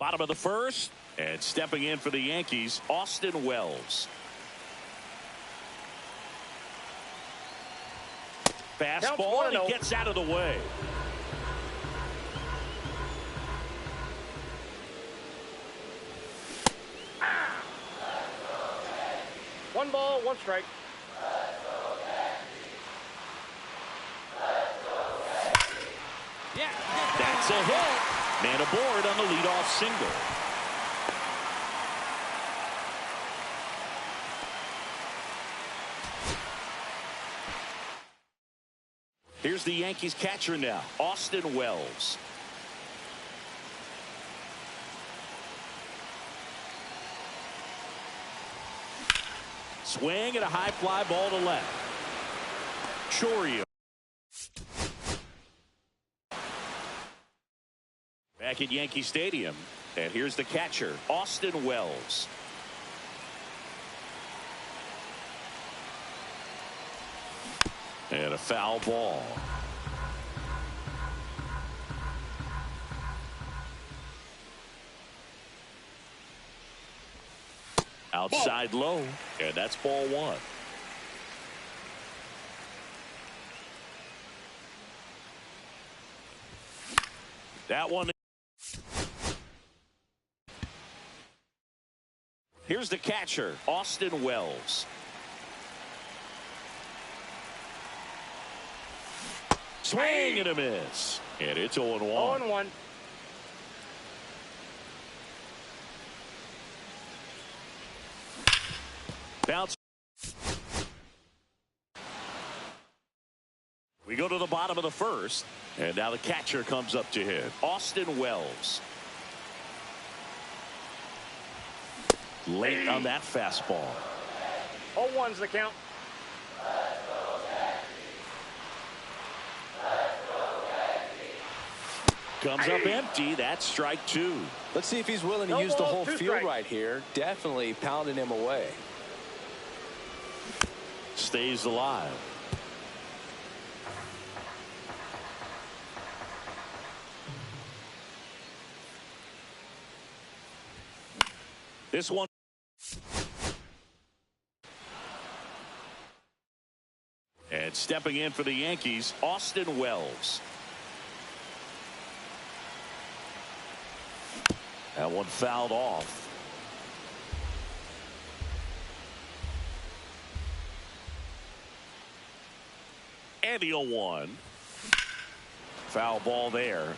Bottom of the first, and stepping in for the Yankees, Austin Wells. Fastball, and he gets out of the way. One ball, one strike. Yeah, that's a hit. Man aboard on the leadoff single. Here's the Yankees catcher now, Austin Wells. Swing and a high fly ball to left. Chorio. Back at Yankee Stadium, and here's the catcher, Austin Wells. And a foul ball. Outside low, and that's ball one. That one. Here's the catcher, Austin Wells. Swing and a miss. And it's 0-1. 0-1. Bounce. We go to the bottom of the first, and now the catcher comes up to hit, Austin Wells. Late on that fastball. 0-1's the count. Comes up empty. That's strike two. Let's see if he's willing to use the whole field right here. Definitely pounding him away. Stays alive. This one. And stepping in for the Yankees, Austin Wells. That one fouled off. And the 0-1. Foul ball there.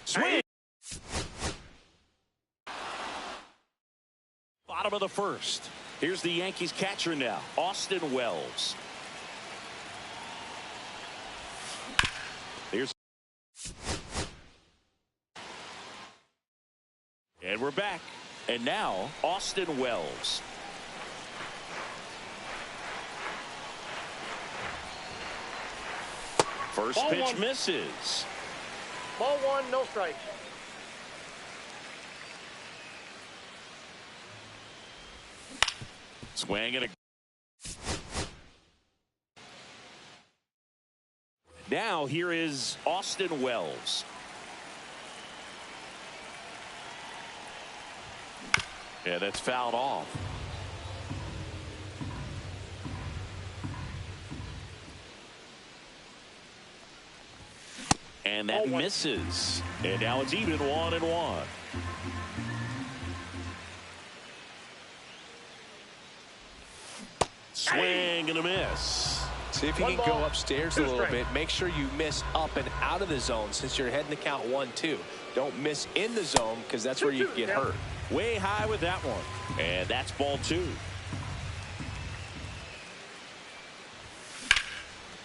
Swing. Bottom of the first. Here's the Yankees catcher now, Austin Wells. Here's. And we're back. And now, Austin Wells. First Ball pitch one. misses. Ball one, no strikes. Swing and a. Now here is Austin Wells. Yeah, that's fouled off. And that misses. And now it's even 1-1. Swing and a miss. See if you can go upstairs a little bit. Make sure you miss up and out of the zone since you're heading to count 1-2. Don't miss in the zone because that's where you get hurt. Way high with that one. And that's ball two.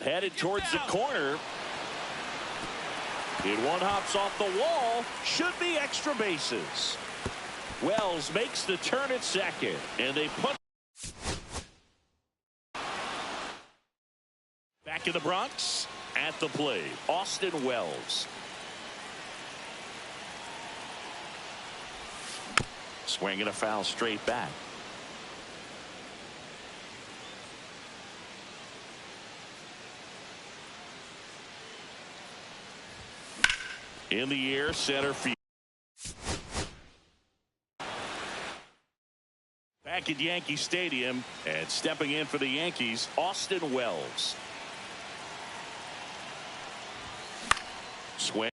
Headed towards the corner. It one hops off the wall. Should be extra bases. Wells makes the turn at second. And they put. Back in the Bronx. At the plate, Austin Wells. Swinging a foul straight back. In the air, center field. Back at Yankee Stadium, and stepping in for the Yankees, Austin Wells. Swing.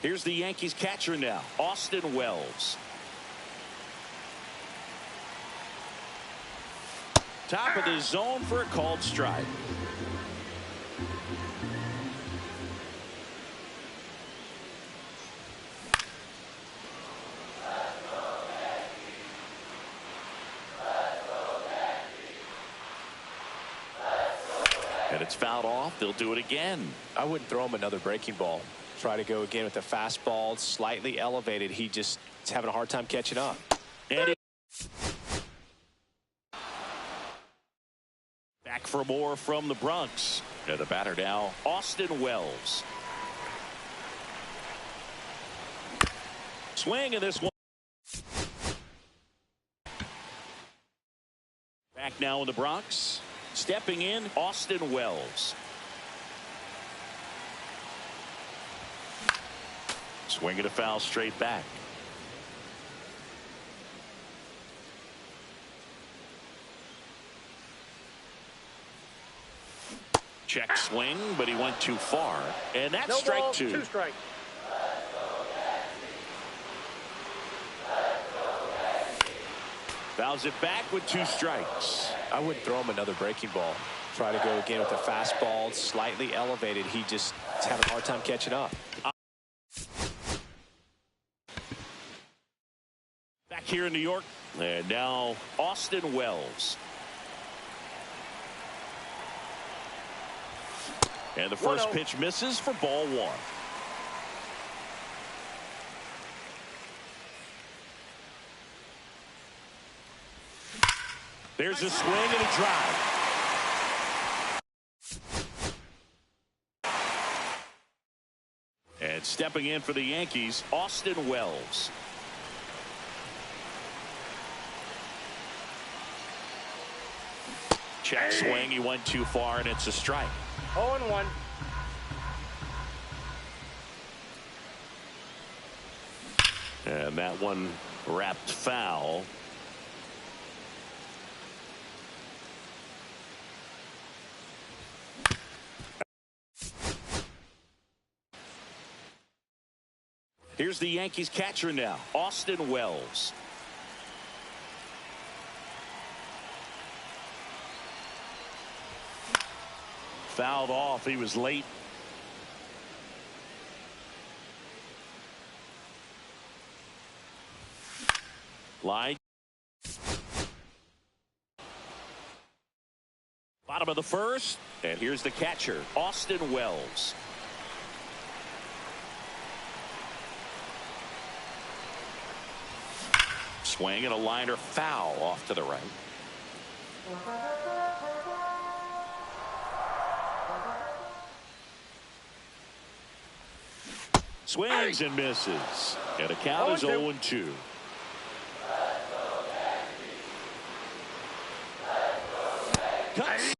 Here's the Yankees catcher now, Austin Wells. Top of the zone for a called strike. And it's fouled off. They'll do it again. I wouldn't throw him another breaking ball. Try to go again with the fastball, slightly elevated. He just is having a hard time catching up. And back for more from the Bronx. And the batter now, Austin Wells. Swing in this one. Back now in the Bronx. Stepping in, Austin Wells. Swinging a foul straight back. Check swing, but he went too far. And that's No strike ball, two. two strike. Fouls it back with 2 strikes. I wouldn't throw him another breaking ball. Try to go again with the fastball, slightly elevated. He just is having a hard time catching up. Back here in New York. And now Austin Wells. And the first 1-0. pitch misses for ball 1. There's a swing and a drive. And stepping in for the Yankees, Austin Wells. Check swing. He went too far, and it's a strike. 0-1. And that one wrapped foul. Here's the Yankees catcher now, Austin Wells. Fouled off. He was late. Line. Bottom of the first. And here's the catcher, Austin Wells. Swing and a liner foul off to the right. Swings and misses. And the count is 0-2. Cuts.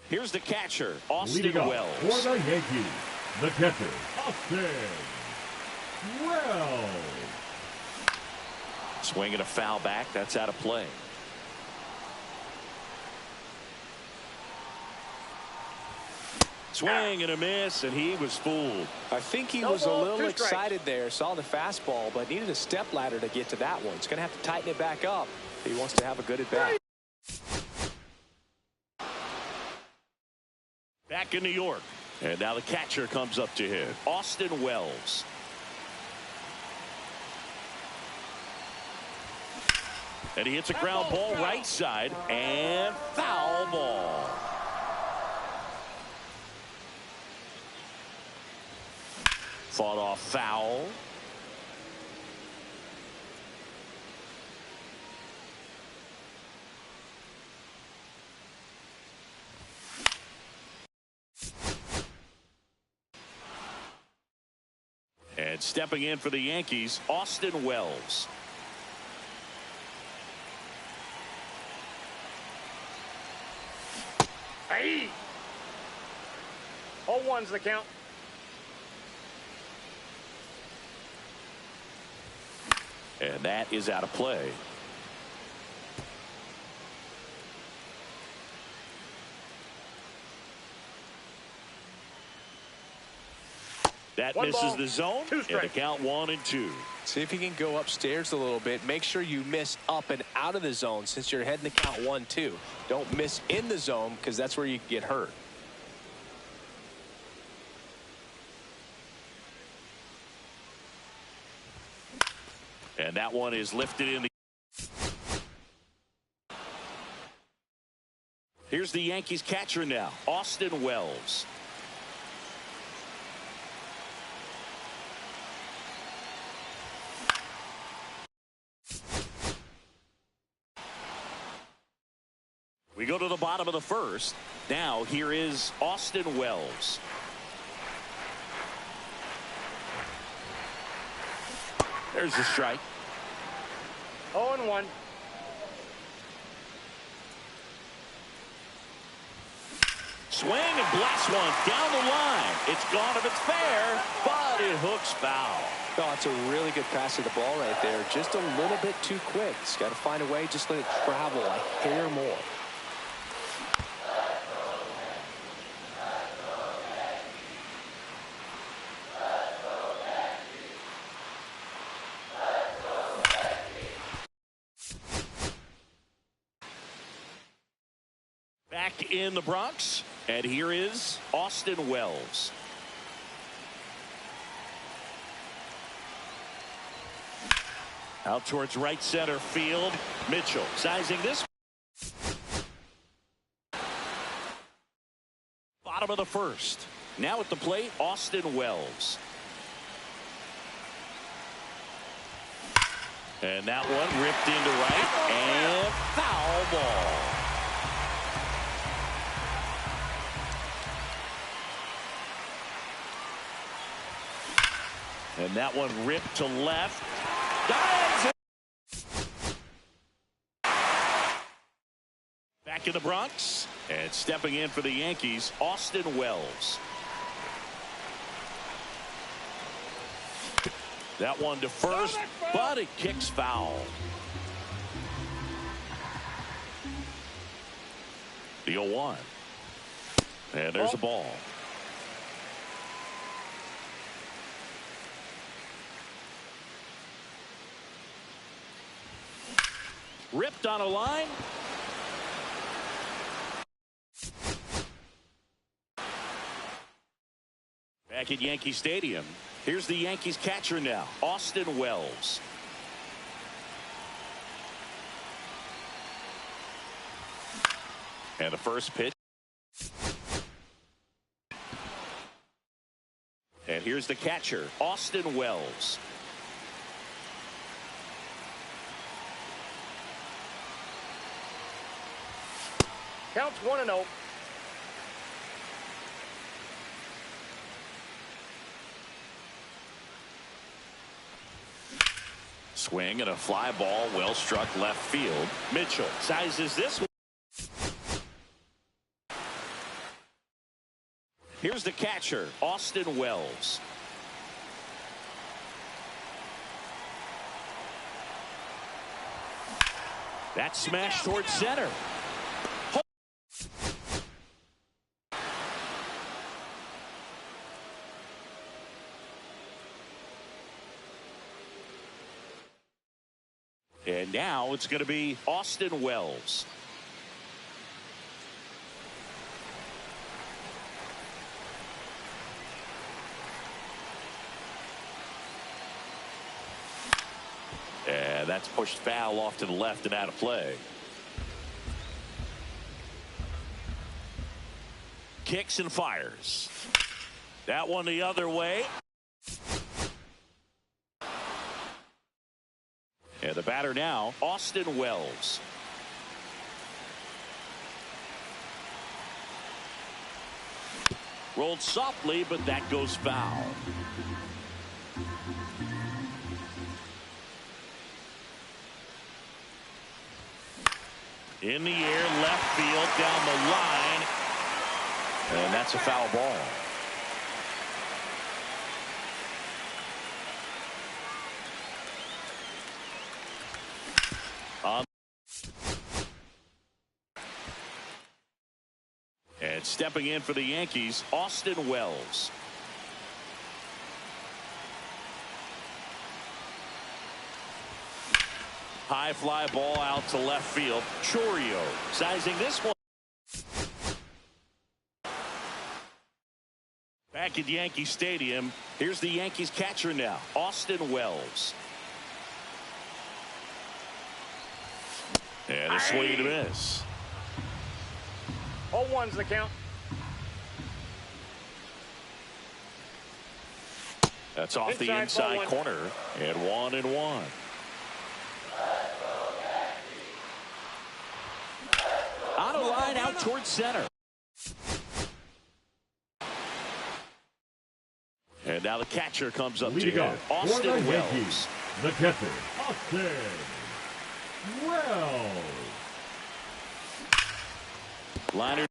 Here's the catcher, Austin Wells. For the Yankees, the catcher, Austin Wells. Swinging a foul back. That's out of play. Swing and a miss, and he was fooled. I think he No was a ball, little 2 strikes. excited there, saw the fastball, but needed a step ladder to get to that one. He's going to have to tighten it back up if he wants to have a good at bat. Back in New York. And now the catcher comes up to him, Austin Wells. And he hits a ground ball right side, and foul ball. Fought off foul. And stepping in for the Yankees, Austin Wells. Aye. 0-1's the count. And that is out of play. That One misses ball, the zone, two and the strikes. count 1-2. See if you can go upstairs a little bit. Make sure you miss up and out of the zone since you're heading the count 1-2. Don't miss in the zone because that's where you get hurt. And that one is lifted in the. Here's the Yankees catcher now, Austin Wells. We go to the bottom of the first. Now here is Austin Wells. There's the strike. 0-1. Swing and blast one down the line. It's gone if it's fair, but it hooks foul. Oh, it's a really good pass to the ball right there. Just a little bit too quick. It's got to find a way. Just let it travel a hair more. Back in the Bronx, and here is Austin Wells. Out towards right center field. Mitchell sizing this. Bottom of the first. Now at the plate, Austin Wells. And that one ripped into right, and foul ball. And that one ripped to left. Dives it. Back in the Bronx. And stepping in for the Yankees, Austin Wells. That one to first, but it kicks foul. The 0-1. And there's a ball. Ripped on a line. Back at Yankee Stadium, here's the Yankees catcher now, Austin Wells. And the first pitch. And here's the catcher, Austin Wells. Counts 1-0. Swing and a fly ball, well struck left field. Mitchell sizes this one. Here's the catcher, Austin Wells. That smash towards center. And now it's going to be Austin Wells. And that's pushed foul off to the left and out of play. Kicks and fires. That one the other way. And the batter now, Austin Wells. Rolled softly, but that goes foul. In the air, left field, down the line. And that's a foul ball. And stepping in for the Yankees, Austin Wells. High fly ball out to left field. Chorio sizing this one. Back at Yankee Stadium, here's the Yankees catcher now, Austin Wells. And a swing and a miss. 0-1's the count. That's off the inside corner. And 1-1. On a line out towards center. And now the catcher comes up to him, Austin Wells. The catcher, Austin Wells. Liner.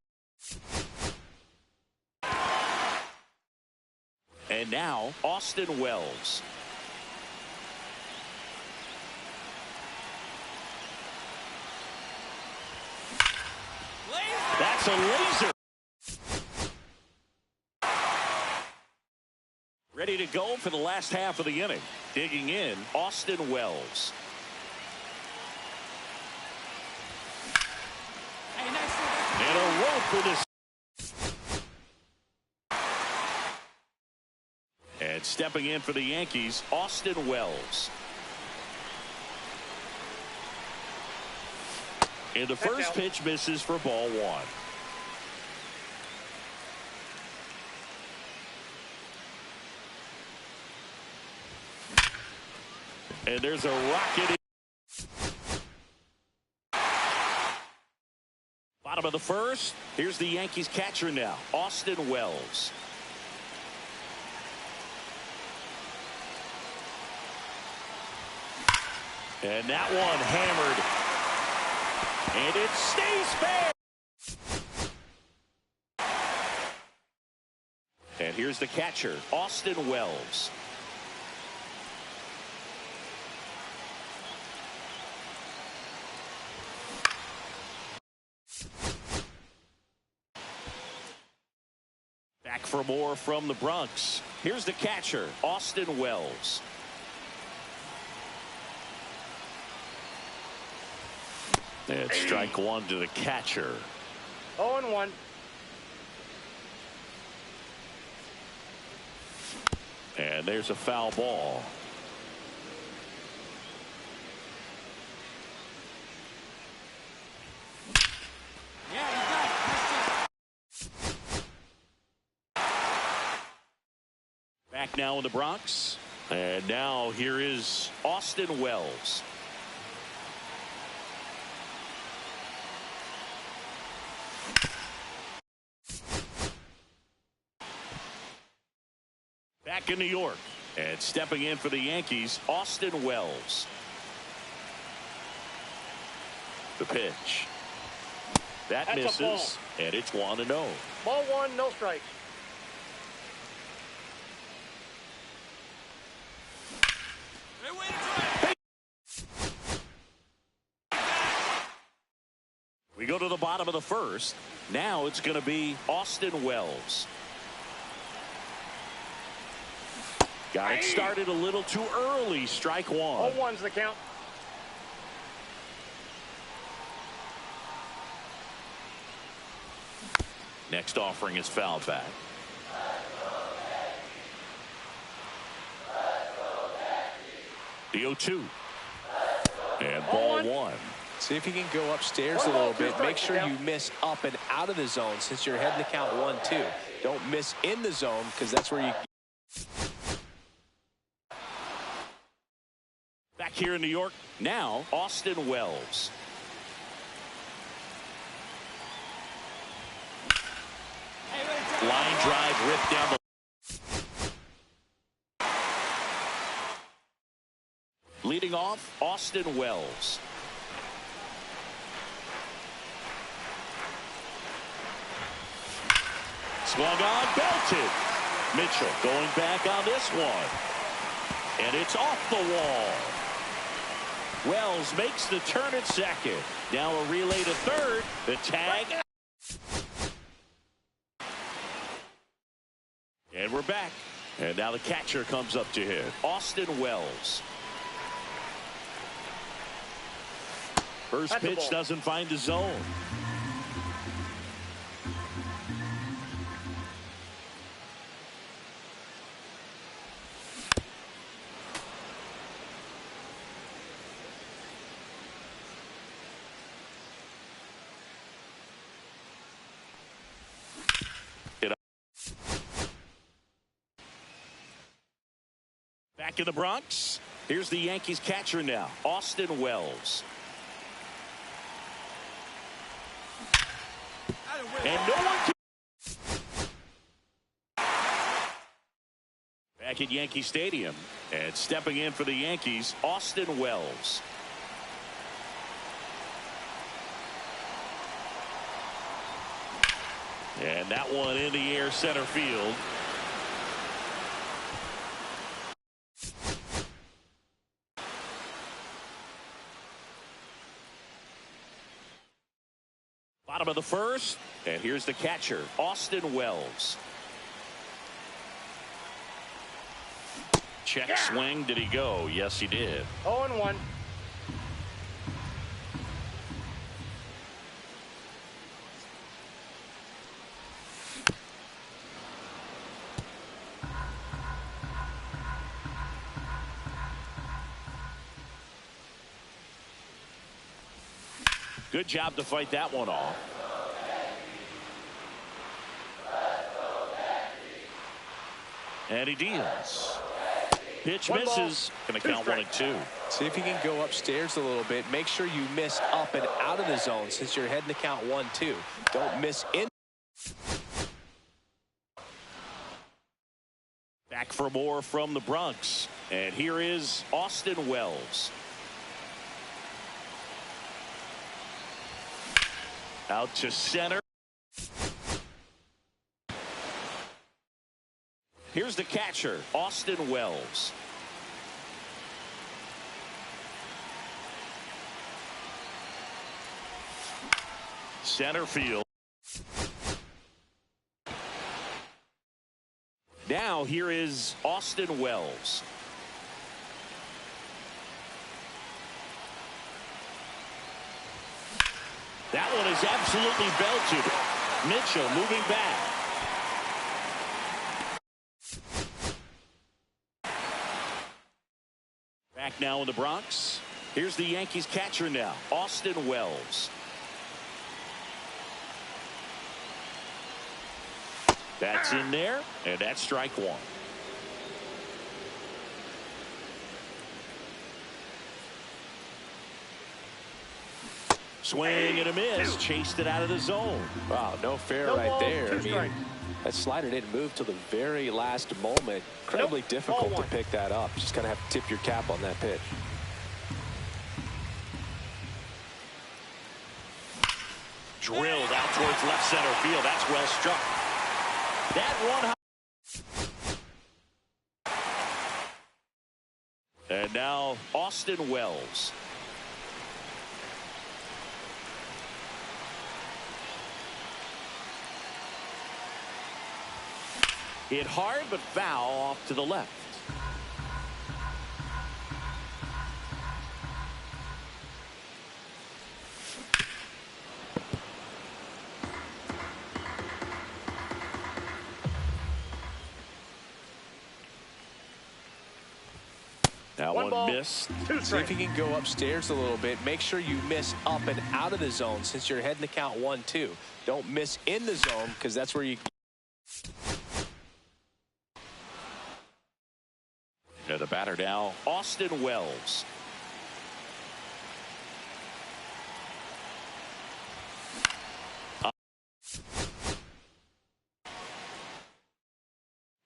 And now Austin Wells. That's a laser. Ready to go for the last half of the inning. Digging in, Austin Wells. And a rope for this. And stepping in for the Yankees, Austin Wells. And the first pitch misses for ball one. And there's a rocket. Bottom of the first. Here's the Yankees catcher now, Austin Wells. And that one hammered. And it stays fair. And here's the catcher, Austin Wells. Back for more from the Bronx. Here's the catcher, Austin Wells. And strike one to the catcher. 0-1. And there's a foul ball. Back now in the Bronx. And now here is Austin Wells. Back in New York. And stepping in for the Yankees, Austin Wells. The pitch. That misses. And it's 1-0. Ball one, no strikes. We go to the bottom of the first. Now it's going to be Austin Wells. Got it started a little too early. Strike one. 0-1's the count. Next offering is fouled back. The 0-2. And ball one. See if you can go upstairs a little bit. Make sure you miss up and out of the zone since you're heading to count 1-2. Don't miss in the zone because that's where you. Back here in New York, now Austin Wells. Line drive ripped down the. Leading off, Austin Wells. Swung on, belted. Mitchell going back on this one. And it's off the wall. Wells makes the turn at second. Now a relay to third. The tag. And we're back. And now the catcher comes up to hit. Austin Wells. First pitch doesn't find the zone. Back in the Bronx. Here's the Yankees catcher now, Austin Wells. And no one can. Back at Yankee Stadium. And stepping in for the Yankees, Austin Wells. And that one in the air center field. Bottom of the first, and here's the catcher, Austin Wells. Check swing. Did he go? Yes, he did. 0-1. Good job to fight that one off. And he deals. Pitch misses. Going to count 1-2. See if you can go upstairs a little bit. Make sure you miss up and out of the zone since you're heading to count 1-2. Don't miss in. Back for more from the Bronx. And here is Austin Wells. Out to center. Here's the catcher, Austin Wells. Center field. Now here is Austin Wells. That one is absolutely belted. Mitchell moving back. Back now in the Bronx. Here's the Yankees catcher now, Austin Wells. That's in there, and that's strike one. Swing and a miss. Chased it out of the zone. Wow, no fair right there. I mean, that slider didn't move till the very last moment. Incredibly difficult to pick that up. Just going to have to tip your cap on that pitch. Drilled out towards left center field. That's well struck. That one. And now Austin Wells. Hit hard but foul off to the left. That one missed. See if you can go upstairs a little bit. Make sure you miss up and out of the zone since you're heading to count 1-2. Don't miss in the zone because that's where you. The batter now, Austin Wells.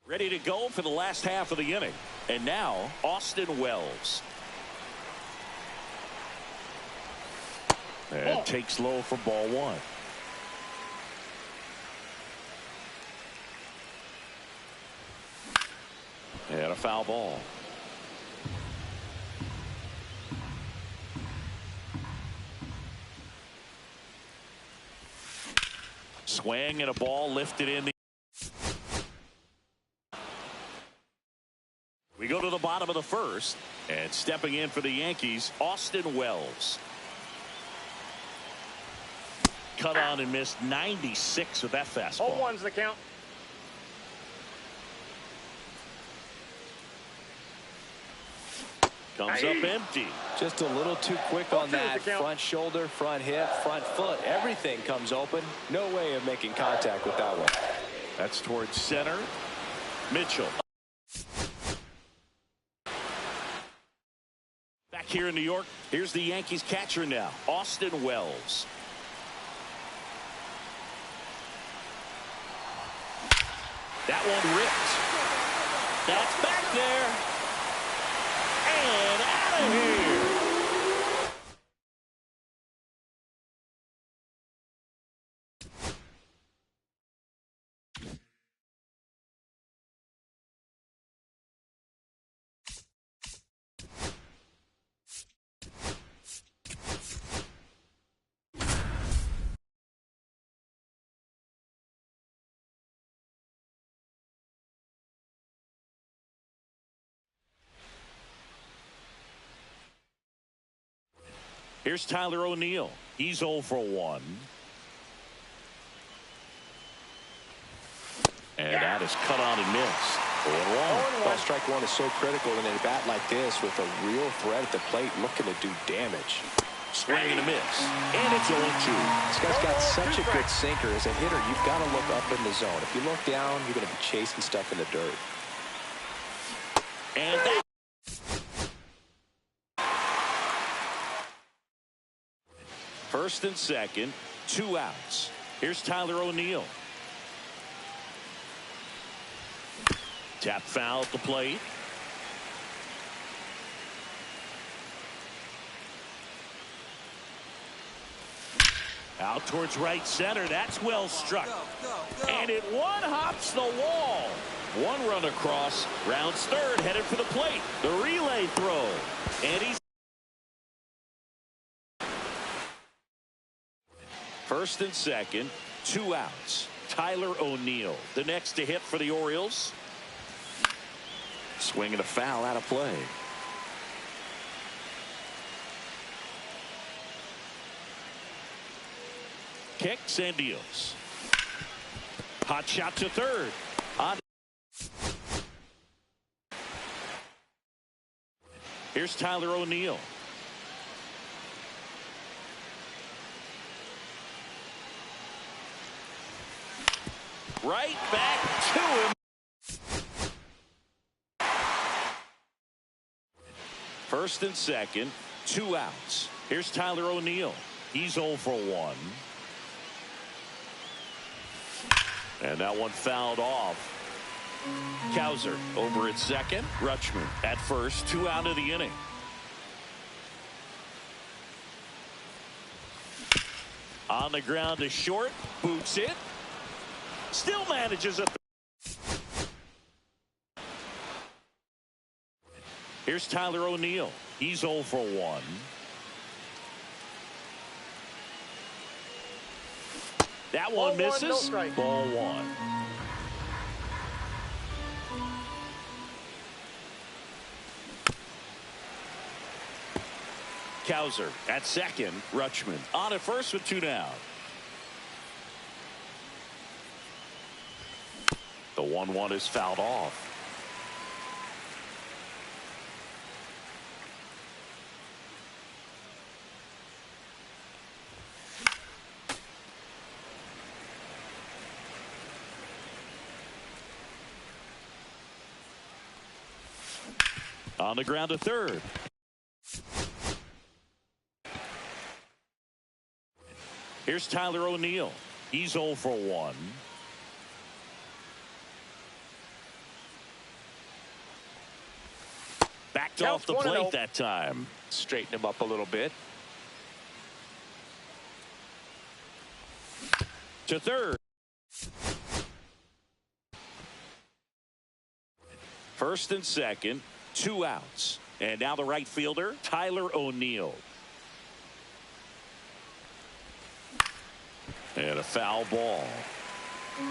Ready to go for the last half of the inning. And now, Austin Wells. And takes low for ball one. And a foul ball. Swing and a ball lifted in. We go to the bottom of the first, and stepping in for the Yankees, Austin Wells. Cut on and missed 96 with that fastball. 0-1's the count. Comes up empty. Just a little too quick on that front shoulder, front hip, front foot. Everything comes open. No way of making contact with that one. That's towards center. Mitchell. Back here in New York, here's the Yankees catcher now, Austin Wells. That one ripped. That's back there. And out of here. Here's Tyler O'Neill. He's 0 for 1. And that is cut on and missed. 0-1. Well, strike one is so critical in a bat like this with a real threat at the plate looking to do damage. Swing and a miss. And it's 0-2. This guy's got such a good sinker. As a hitter, you've got to look up in the zone. If you look down, you're going to be chasing stuff in the dirt. And that. First and second, 2 outs. Here's Tyler O'Neill. Tap foul at the plate. Out towards right center. That's well struck. And it one-hops the wall. One run across. Rounds third, headed for the plate. The relay throw. And he's first and second, 2 outs. Tyler O'Neill, the next to hit for the Orioles. Swing and a foul out of play. Kicks and deals. Hot shot to third. On. Here's Tyler O'Neill. Right back to him. First and second, 2 outs. Here's Tyler O'Neill. He's 0 for 1. And that one fouled off. Cowser over at second. Rutschman at first. 2 out of the inning. On the ground to short. Boots it. Still manages a. Here's Tyler O'Neill. He's 0 for 1. That one misses. Ball 1. Cowser at second. Rutschman on at first with 2 down. The 1-1 is fouled off. On the ground to third. Here's Tyler O'Neill. He's 0 for 1. Backed off the plate that time. Straighten him up a little bit. To third. First and second, 2 outs. And now the right fielder, Tyler O'Neill. And a foul ball.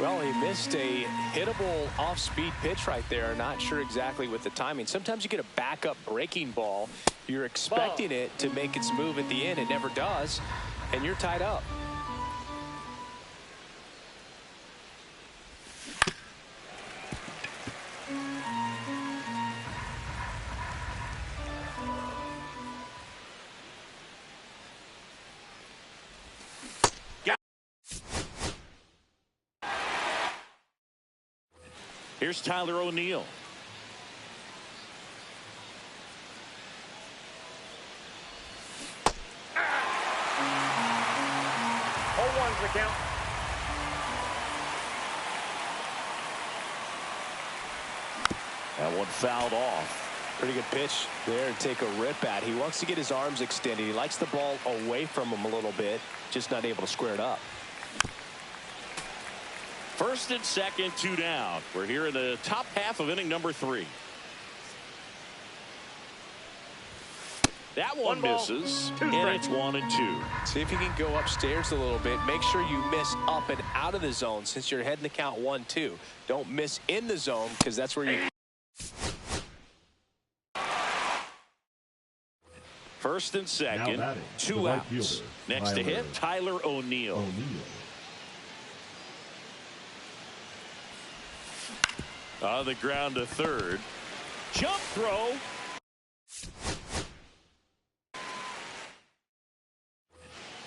Well, he missed a hittable off-speed pitch right there. Not sure exactly with the timing. Sometimes you get a backup breaking ball. You're expecting it to make its move at the end. It never does, and you're tied up. Here's Tyler O'Neill. Oh, one's the count. That one fouled off. Pretty good pitch there to take a rip at. He wants to get his arms extended. He likes the ball away from him a little bit, just not able to square it up. First and second, 2 down. We're here in the top half of inning number 3. That one misses, and it's 1-2. See if you can go upstairs a little bit. Make sure you miss up and out of the zone since you're heading to count 1-2. Don't miss in the zone because that's where you. First and second, 2 outs. Next to hit, Tyler O'Neill. On the ground to third. Jump throw.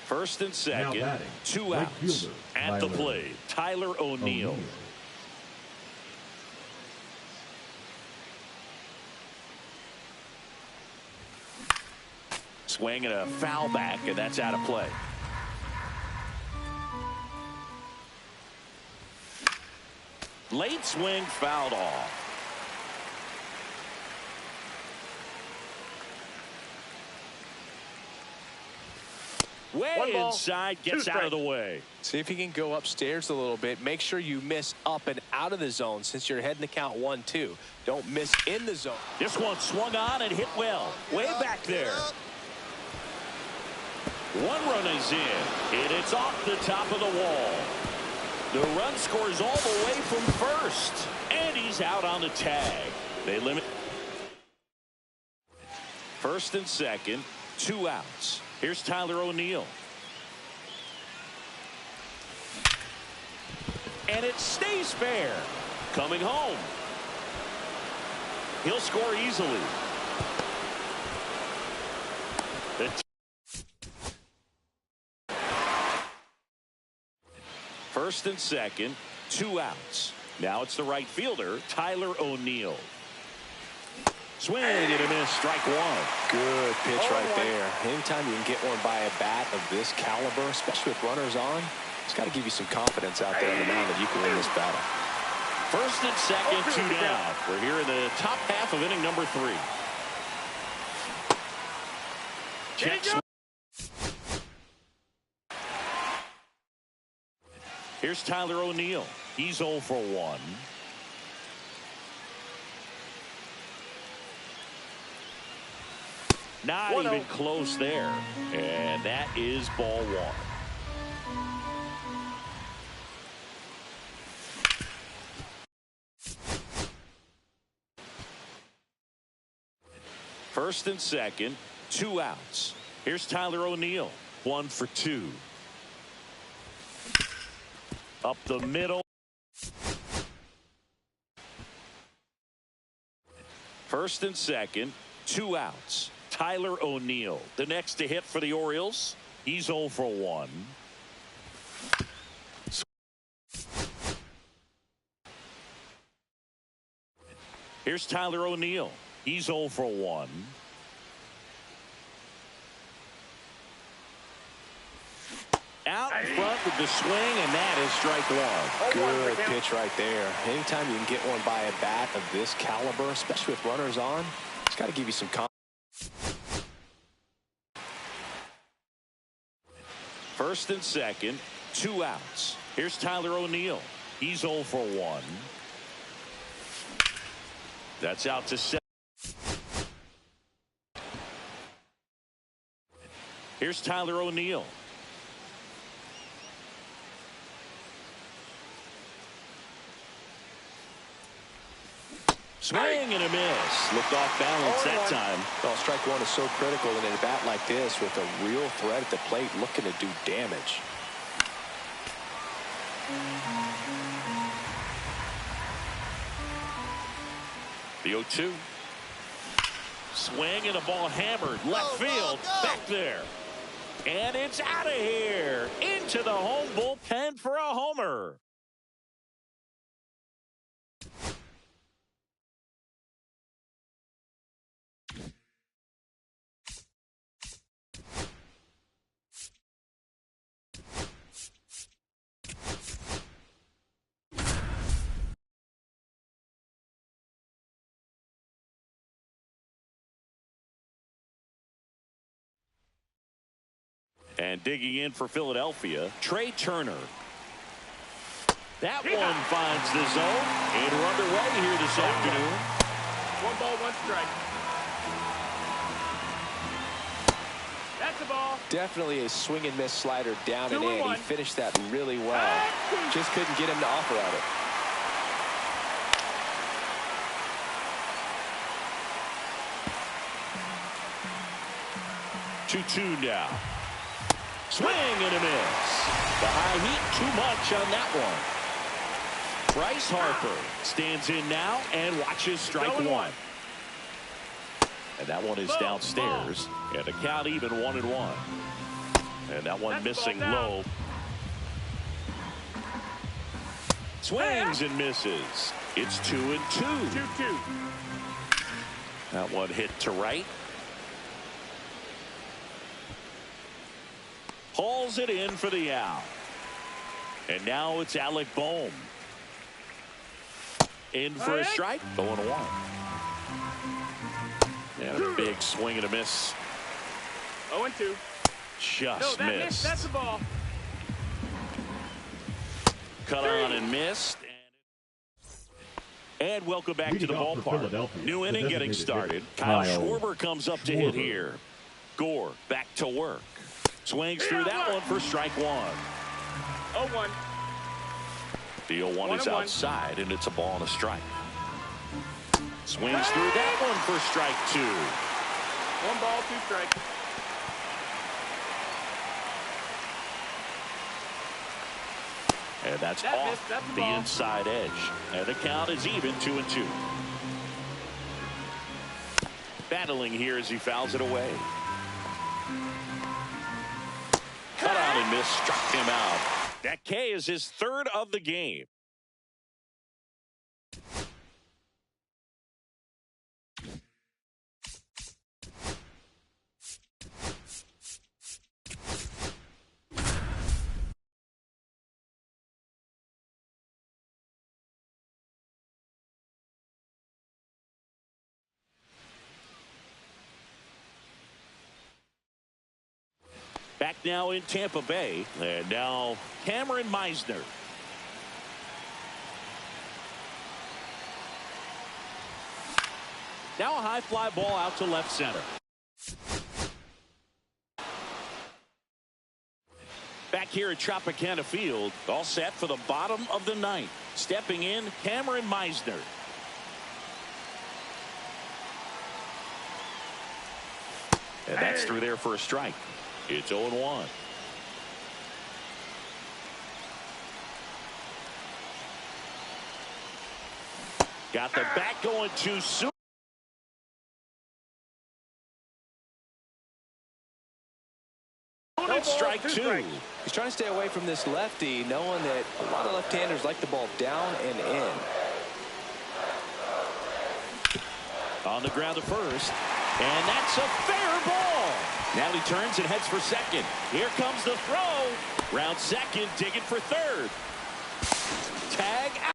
First and second, 2 outs. At the plate, Tyler O'Neill. Swing and a foul back, and that's out of play. Late swing fouled off. Way inside, gets out of the way. See if you can go upstairs a little bit. Make sure you miss up and out of the zone since you're heading to count 1-2. Don't miss in the zone. This one swung on and hit well. Way back there. 1 run is in, and it's off the top of the wall. The run scores all the way from first, and he's out on the tag. They limit. First and second, 2 outs. Here's Tyler O'Neill. And it stays fair. Coming home. He'll score easily. First and second, 2 outs. Now it's the right fielder, Tyler O'Neill. Swing and a miss, strike 1. Good pitch right there. Anytime you can get one by a bat of this caliber, especially with runners on, it's got to give you some confidence out there on the mound that you can win this battle. First and second, 2 down. We're here in the top half of inning number 3. Check swing. Here's Tyler O'Neill. He's 0 for 1. Not even close there. And that is ball 1. First and second, 2 outs. Here's Tyler O'Neill. 1 for 2. Up the middle. First and second, 2 outs. Tyler O'Neill, the next to hit for the Orioles. He's 0 for 1. Here's Tyler O'Neill. He's 0 for 1. Out in front with the swing, and that is strike 1. Good pitch right there. Anytime you can get one by a bat of this caliber, especially with runners on, it's got to give you some confidence. First and second, 2 outs. Here's Tyler O'Neill. He's 0 for 1. That's out to 7. Here's Tyler O'Neill. Swing and a miss. Looked off balance that time. Well, strike one is so critical in a bat like this with a real threat at the plate looking to do damage. The 0-2. Swing and a ball hammered left field. Back there. And it's out of here. Into the home bullpen for a homer. And digging in for Philadelphia, Trey Turner. That one finds the zone. And we're underway here this afternoon. 1 ball, 1 strike. That's the ball. Definitely a swing and miss slider down and in. 2-1. He finished that really well. Just couldn't get him to offer at it. 2-2 now. Swing and a miss. The high heat too much on that one. Bryce Harper stands in now and watches strike one. And that one is downstairs. And the count even 1-1. And that one missing low. Swings and misses. It's 2-2. 2-2. That one hit to right. Hauls it in for the out. And now it's Alec Bohm. In for a strike. 0-1. And a big swing and a miss. 0-2. Just No, missed. That's the ball. Cut on and missed. And welcome back to the ballpark. New inning getting started. Kyle Schwarber comes up to hit here. Gore back to work. Swings through that one for strike one. 0-1. The 0-1 is outside, and it's a ball and a strike. Swings through that one for strike two. 1 ball, 2 strikes. And that's off the inside edge. And the count is even 2-2. Battling here as he fouls it away. Cut on and miss, struck him out. That K is his third of the game. Back now in Tampa Bay. And now Cameron Meisner. Now a high fly ball out to left center. Back here at Tropicana Field. All set for the bottom of the ninth. Stepping in, Cameron Meisner. And that's through there for a strike. It's 0-1. Got the bat going too soon. It's strike two. He's trying to stay away from this lefty, knowing that a lot of left-handers like the ball down and in. On the ground to first. And that's a fair ball. Now he turns and heads for second. Here comes the throw. Round second, digging for third. Tag out.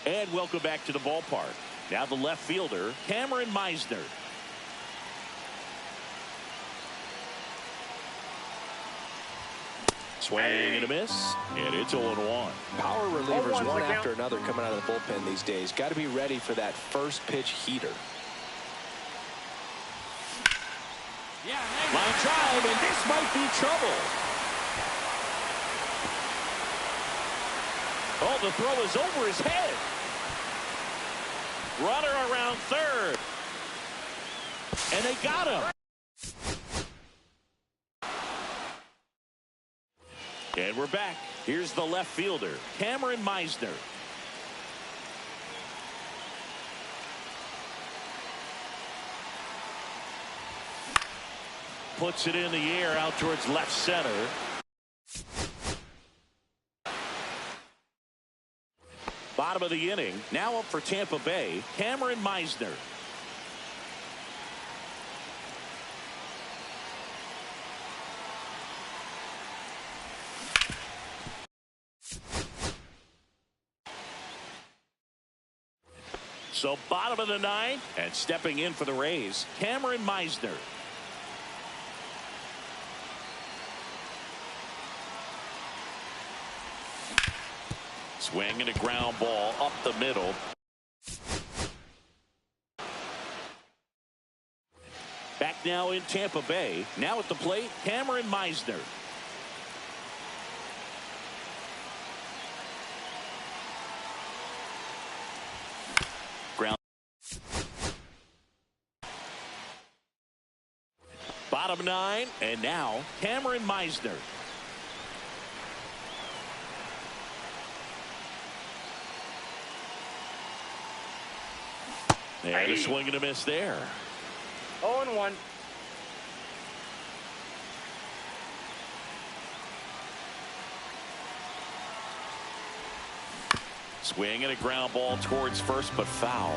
And welcome back to the ballpark. Now the left fielder, Cameron Meisner. Swing and a miss, and it's 0-1. Power relievers, 0-1's one the after count. another, coming out of the bullpen these days. Got to be ready for that first pitch heater. Line drive, and this might be trouble. Oh, the throw is over his head. Runner around third. And they got him. And we're back. Here's the left fielder, Cameron Meisner. Puts it in the air out towards left center. Bottom of the inning. Now up for Tampa Bay, Cameron Meisner. So bottom of the ninth, and stepping in for the Rays, Cameron Meisner. Swing and a ground ball up the middle. Back now in Tampa Bay. Now at the plate, Cameron Meisner. Ground. Bottom nine, and now Cameron Meisner. And a swing and a miss there. 0-1. Swing and a ground ball towards first, but foul.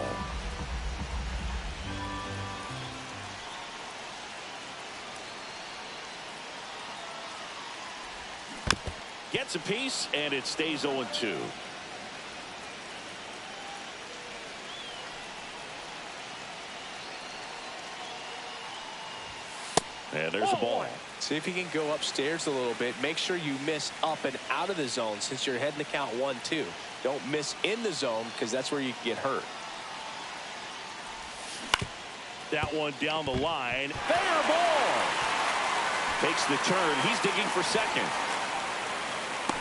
Gets a piece, and it stays 0-2. And there's a ball. See if you can go upstairs a little bit. Make sure you miss up and out of the zone since you're heading to count 1-2. Don't miss in the zone because that's where you can get hurt. That one down the line. Fair ball. Takes the turn. He's digging for second.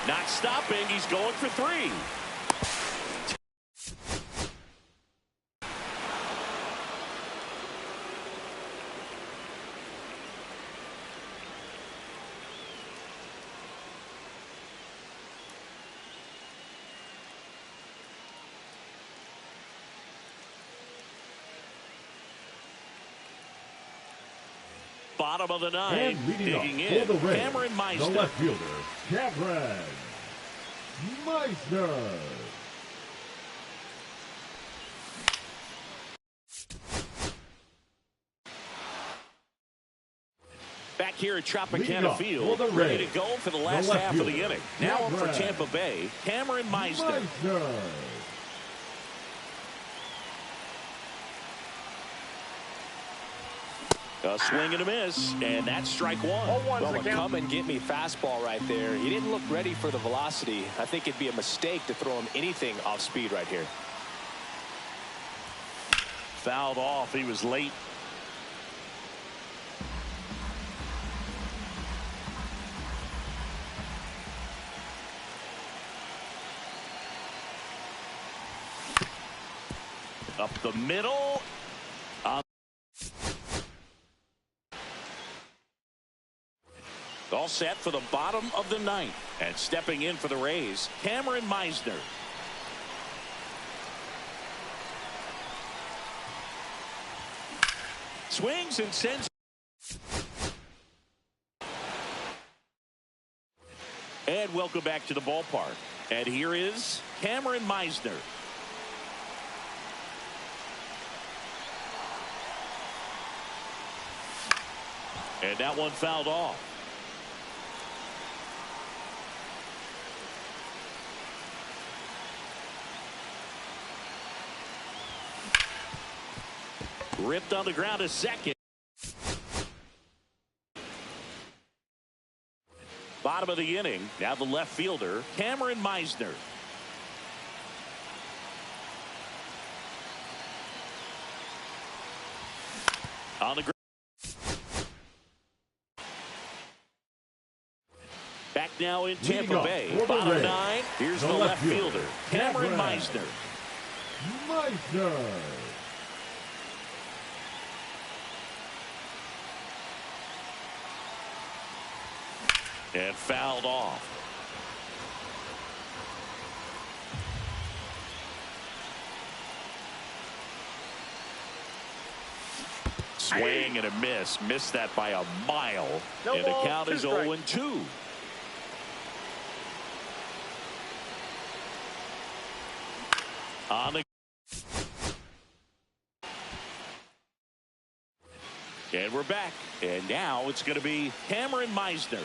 Not stopping. He's going for three. Bottom of the ninth, And leading digging up in, for the Rays, Cameron the Meisner. left fielder, Cameron Meisner. Back here at Leading Tropicana up Field, for the ready to Rays, go for the the last left half of the fielder, inning. Now up for Cameron Tampa Bay, Cameron Meisner. Meisner. A swing and a miss, and that's strike one. 0-1's Well, the a count. come and get me fastball right there. He didn't look ready for the velocity. I think it'd be a mistake to throw him anything off speed right here. Fouled off. He was late. Up the middle. All set for the bottom of the ninth. And stepping in for the Rays, Cameron Meisner. Swings and sends. And welcome back to the ballpark. And here is Cameron Meisner. And that one fouled off. Ripped on the ground a second. Bottom bottom of the inning. Now the left fielder, Cameron Meisner. On the ground. Back now in Tampa Bay. Bottom of 9. Here's the left fielder, Cameron Meisner. And fouled off. Swing and a miss. Missed that by a mile. No and the ball, count is 0-2. On the and we're back. And now it's going to be Cameron Meisner.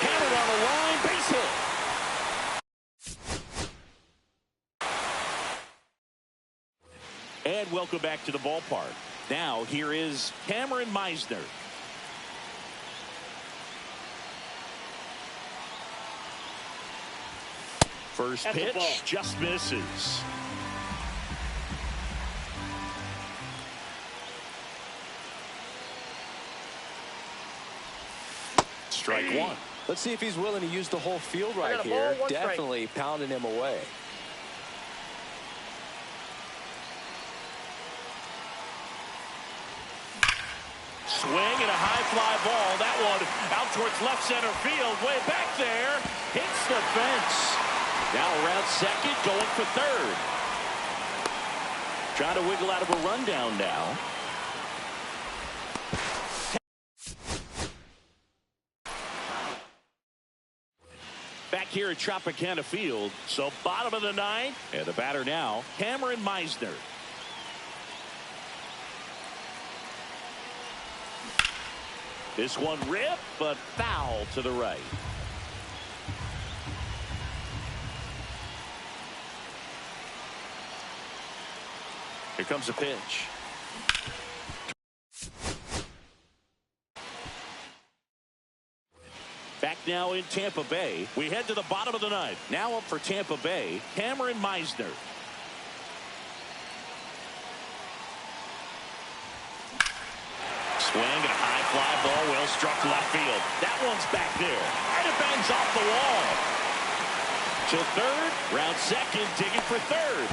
Hammered on the line, base hit. And welcome back to the ballpark. Now here is Cameron Meisner. First pitch just misses. Strike one. Let's see if he's willing to use the whole field right here. Definitely pounding him away. Swing and a high fly ball. That one out towards left center field. Way back there. Hits the fence. Now around second, going for third. Trying to wiggle out of a rundown now. Back here at Tropicana Field. So bottom of the 9th. And the batter now, Cameron Meisner. This one ripped, but foul to the right. Here comes a pitch. Back now in Tampa Bay. We head to the bottom of the 9th. Now up for Tampa Bay, Cameron Meisner. Swing and a high fly ball, well struck to left field. That one's back there. And it bangs off the wall. To third, round second, digging for third.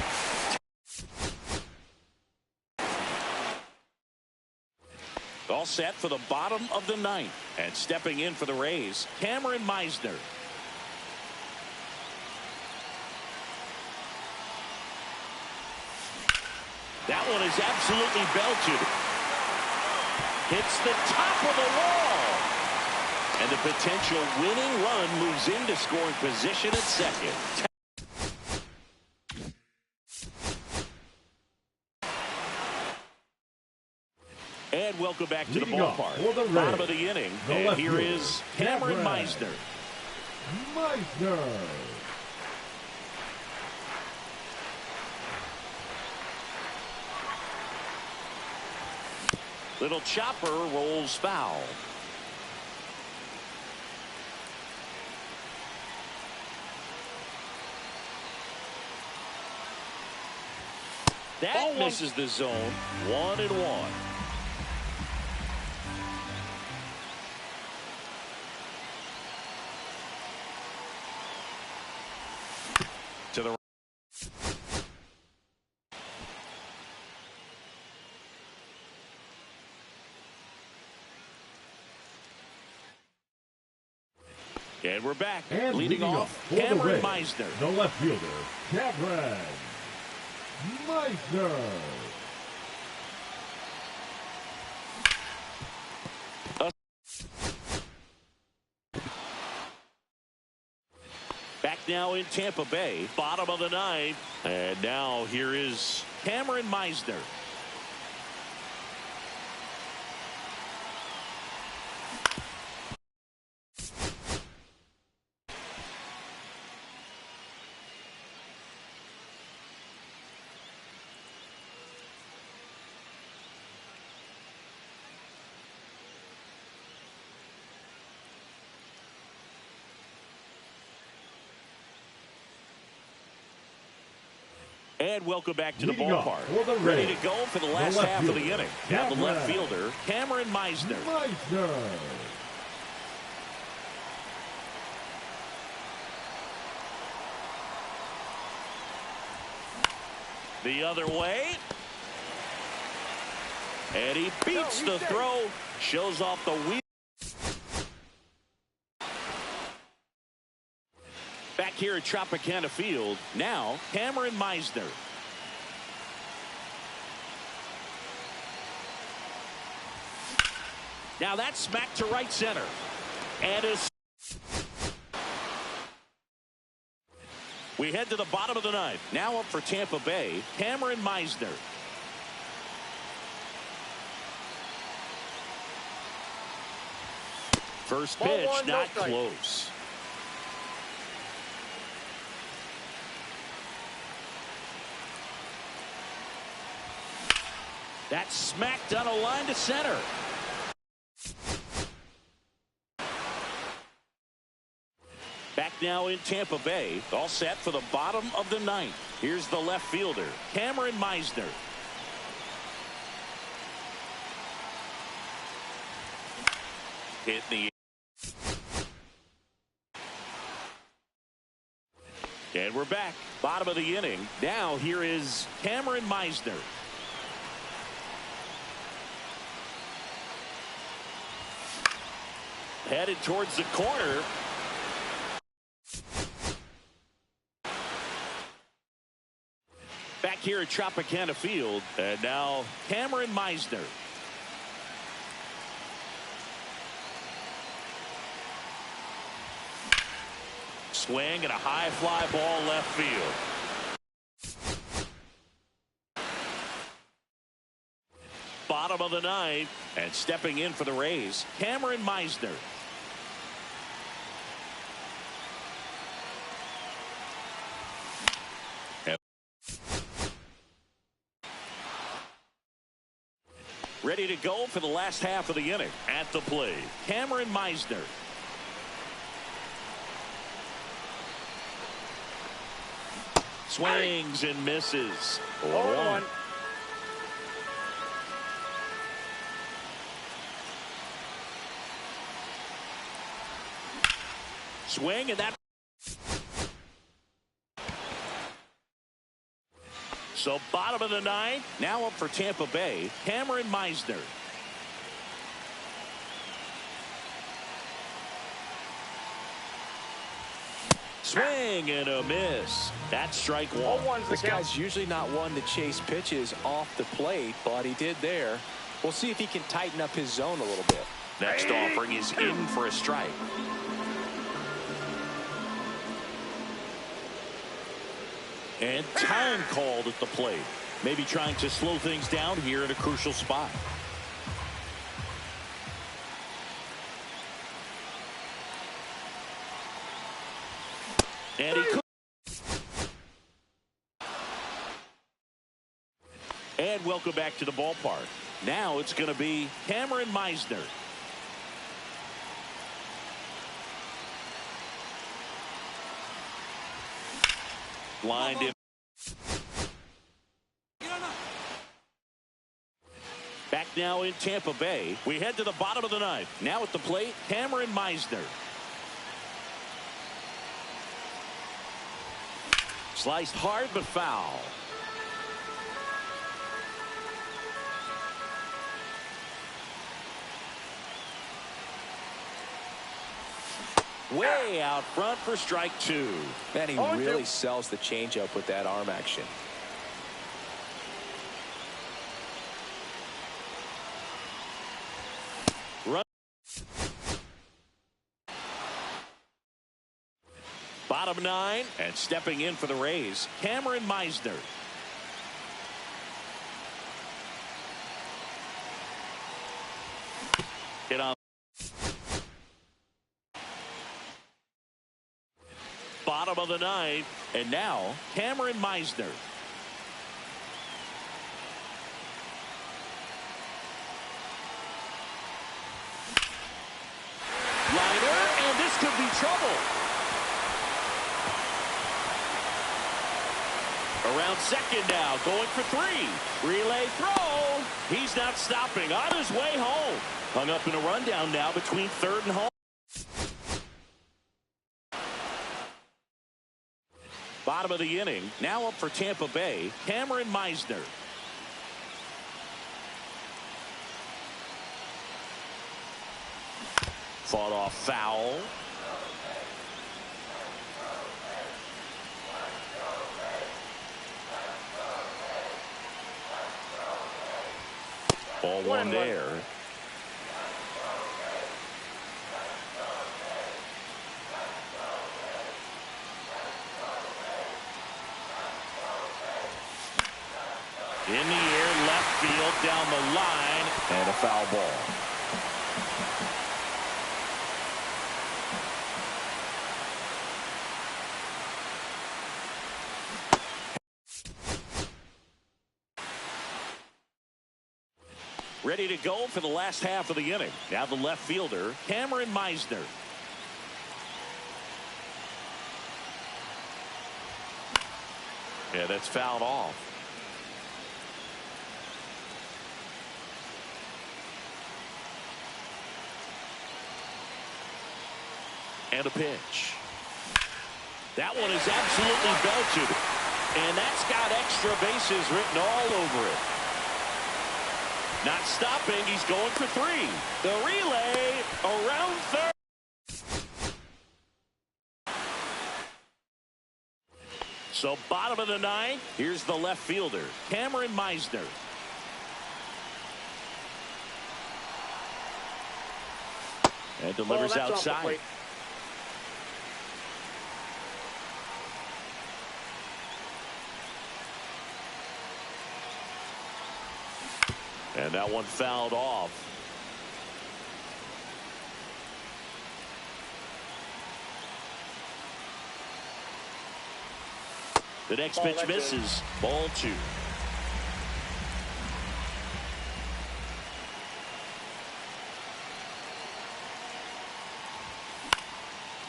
All set for the bottom of the 9th. And stepping in for the Rays, Cameron Meisner. That one is absolutely belted. Hits the top of the wall. And the potential winning run moves into scoring position at second. And welcome back to the ballpark. Bottom of the inning. And here is Cameron Meisner. Little chopper rolls foul. That misses the zone. 1-1. To the and we're back. And leading off, Cameron Meisner. The left fielder, Cameron Meisner. Back now in Tampa Bay, bottom of the 9th. And now here is Cameron Meisner. And welcome back to the Leading off ballpark. for the Ready Rays, to go for the the last left half of the fielder, inning. Now the left Cameron. fielder, Cameron Meisner. Meisner. The other way. And he beats the throw. Shows off the wheel. Back here at Tropicana Field, now Cameron Meisner. Now that's smacked to right center. And we head to the bottom of the ninth. Now up for Tampa Bay, Cameron Meisner. First pitch, not close. That's smacked on a line to center. Back now in Tampa Bay, all set for the bottom of the ninth. Here's the left fielder, Cameron Meisner. Hit the and we're back. Bottom of the inning. Now here is Cameron Meisner. Headed towards the corner. Back here at Tropicana Field. And now Cameron Meisner. Swing and a high fly ball left field. Bottom of the ninth, and stepping in for the Rays, Cameron Meisner. Ready to go for the last half of the inning. At the plate, Cameron Meisner. Swings and misses. 0-1. Swing and that. So bottom of the ninth. Now up for Tampa Bay, Cameron Meisner. Swing and a miss. That's strike one. This guy's usually not one to chase pitches off the plate, but he did there. We'll see if he can tighten up his zone a little bit. Next offering is in for a strike. And time called at the plate. Maybe trying to slow things down here in a crucial spot. And he could. And welcome back to the ballpark. Now it's going to be Cameron Meisner. Lined him. Back now in Tampa Bay. We head to the bottom of the ninth. Now at the plate, Cameron Meisner. Sliced hard but foul. Way out front for strike two. Man, he really sells the changeup with that arm action. Run. Bottom nine, and stepping in for the Rays, Cameron Meisner. Hit on. Bottom of the ninth, and now Cameron Meisner. Liner, and this could be trouble. A Around second now, going for three. Relay throw. He's not stopping. On his way home. Hung up in a rundown now between third and home. Bottom of the inning. Now up for Tampa Bay, Cameron Meisner. Fought off foul. Ball one there. In the air, left field, down the line, and a foul ball. Ready to go for the last half of the inning. Now the left fielder, Cameron Meisner. Yeah, that's fouled off. And a pitch. That one is absolutely belted. And that's got extra bases written all over it. Not stopping. He's going for three. The relay around third. So bottom of the ninth. Here's the left fielder, Cameron Meisner. And delivers outside. And that one fouled off. The next pitch misses. Ball two.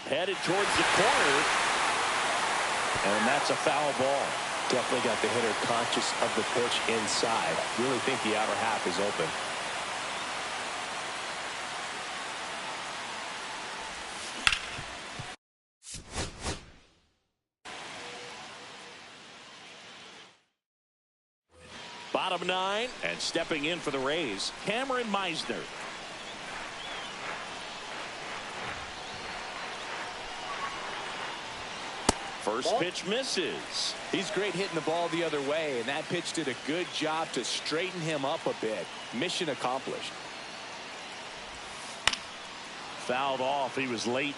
Headed towards the corner. And that's a foul ball. Definitely got the hitter conscious of the pitch inside. Really think the outer half is open. Bottom nine, and stepping in for the Rays, Cameron Meisner. First pitch misses. He's great hitting the ball the other way, and that pitch did a good job to straighten him up a bit. Mission accomplished. Fouled off. He was late.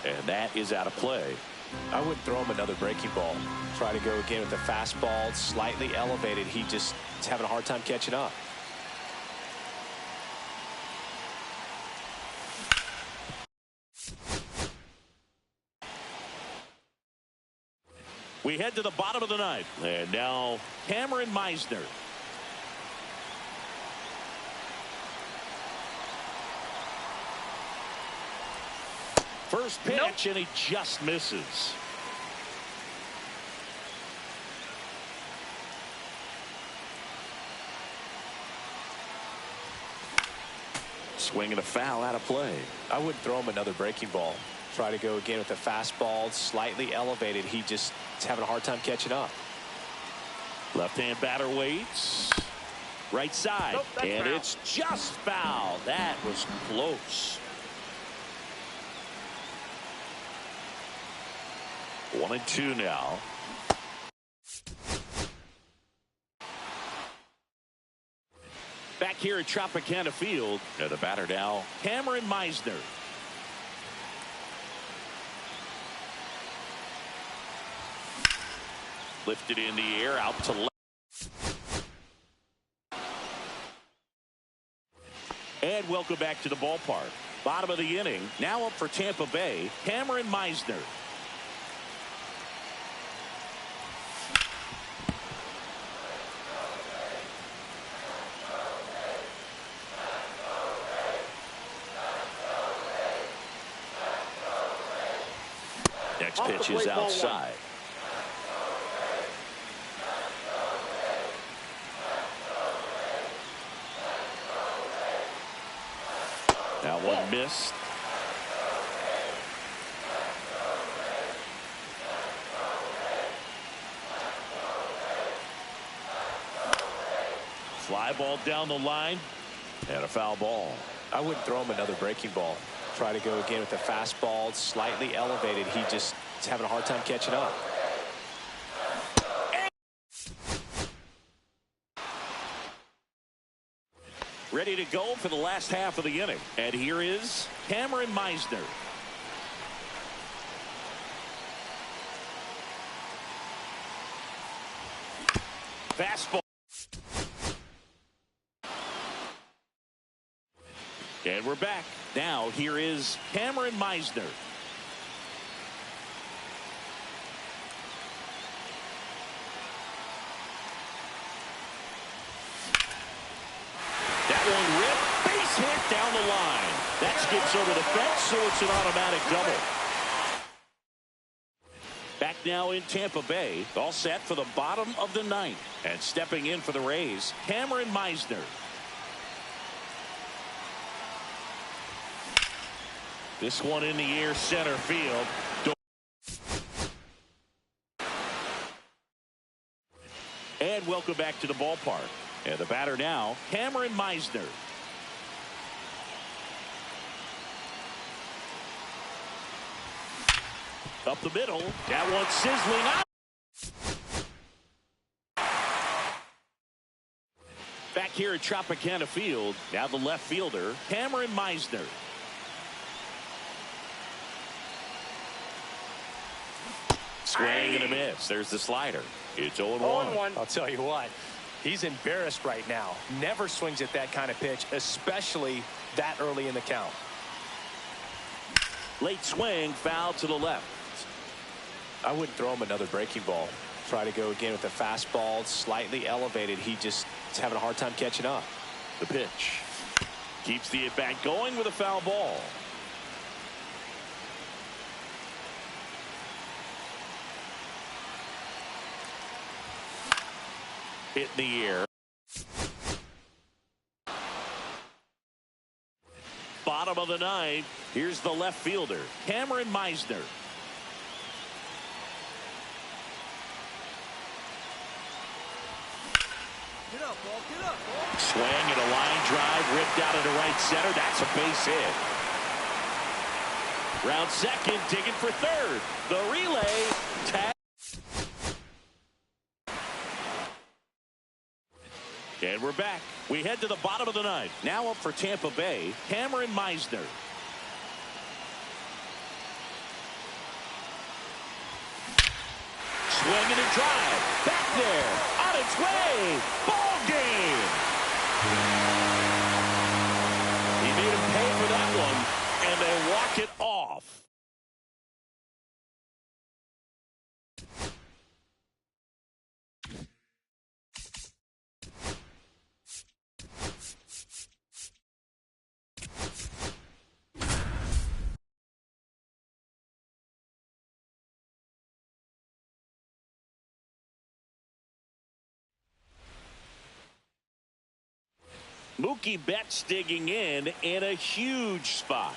And that is out of play. I wouldn't throw him another breaking ball. Try to go again with the fastball, slightly elevated. He just is having a hard time catching up. We head to the bottom of the ninth. And now Cameron Meisner. First pitch, and he just misses. Swinging a foul out of play. I wouldn't throw him another breaking ball. Try to go again with the fastball, slightly elevated. He just is having a hard time catching up. Left-hand batter waits. Right side. Nope, and foul. It's just foul. That was close. 1-2 now. Back here at Tropicana Field. And the batter now, Cameron Meisner. Lifted in the air, out to left. And welcome back to the ballpark. Bottom of the inning. Now up for Tampa Bay, Cameron Meisner. next Off the pitch plate, is ball one. outside. That one missed. Fly ball down the line and a foul ball. I wouldn't throw him another breaking ball. Try to go again with the fastball, slightly elevated. He just is having a hard time catching up. Ready to go for the last half of the inning. And here is Cameron Meisner. Fastball. And we're back. Now here is Cameron Meisner. That one ripped, base hit down the line. That skips over the fence, so it's an automatic double. Back now in Tampa Bay, all set for the bottom of the ninth. And stepping in for the Rays, Cameron Meisner. This one in the air, center field. And welcome back to the ballpark. And the batter now, Cameron Meisner. Up the middle. That one sizzling out. Back here at Tropicana Field. Now the left fielder, Cameron Meisner. Swing and a miss. There's the slider. It's 0-1. I'll tell you what, he's embarrassed right now. Never swings at that kind of pitch, especially that early in the count. Late swing, foul to the left. I wouldn't throw him another breaking ball. Try to go again with the fastball, slightly elevated. He just is having a hard time catching up. The pitch. Keeps the at-bat going with a foul ball. Hit in the air. Bottom of the ninth. Here's the left fielder, Cameron Meisner. Get up, ball. Get up, ball. Swing and a line drive ripped out into right center. That's a base hit. Round second, digging for third. The relay tag. And we're back. We head to the bottom of the ninth. Now up for Tampa Bay, Cameron Meisner. Swinging and drive. Back there. On its way. Ball game. He made him pay for that one. And they walk it off. Mookie Betts digging in a huge spot.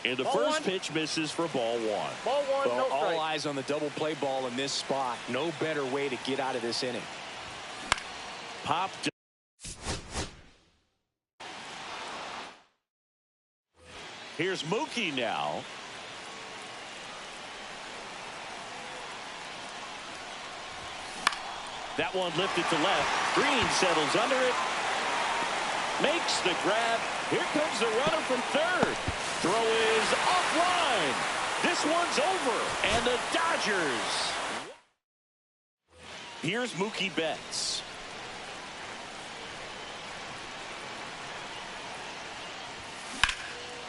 And the first pitch misses for ball one. Ball one, Well, no strike. all eyes on the double play ball in this spot. No better way to get out of this inning. Popped. Here's Mookie now. That one lifted to left. Green settles under it. Makes the grab. Here comes the runner from third. Throw is offline. This one's over. And the Dodgers. Here's Mookie Betts.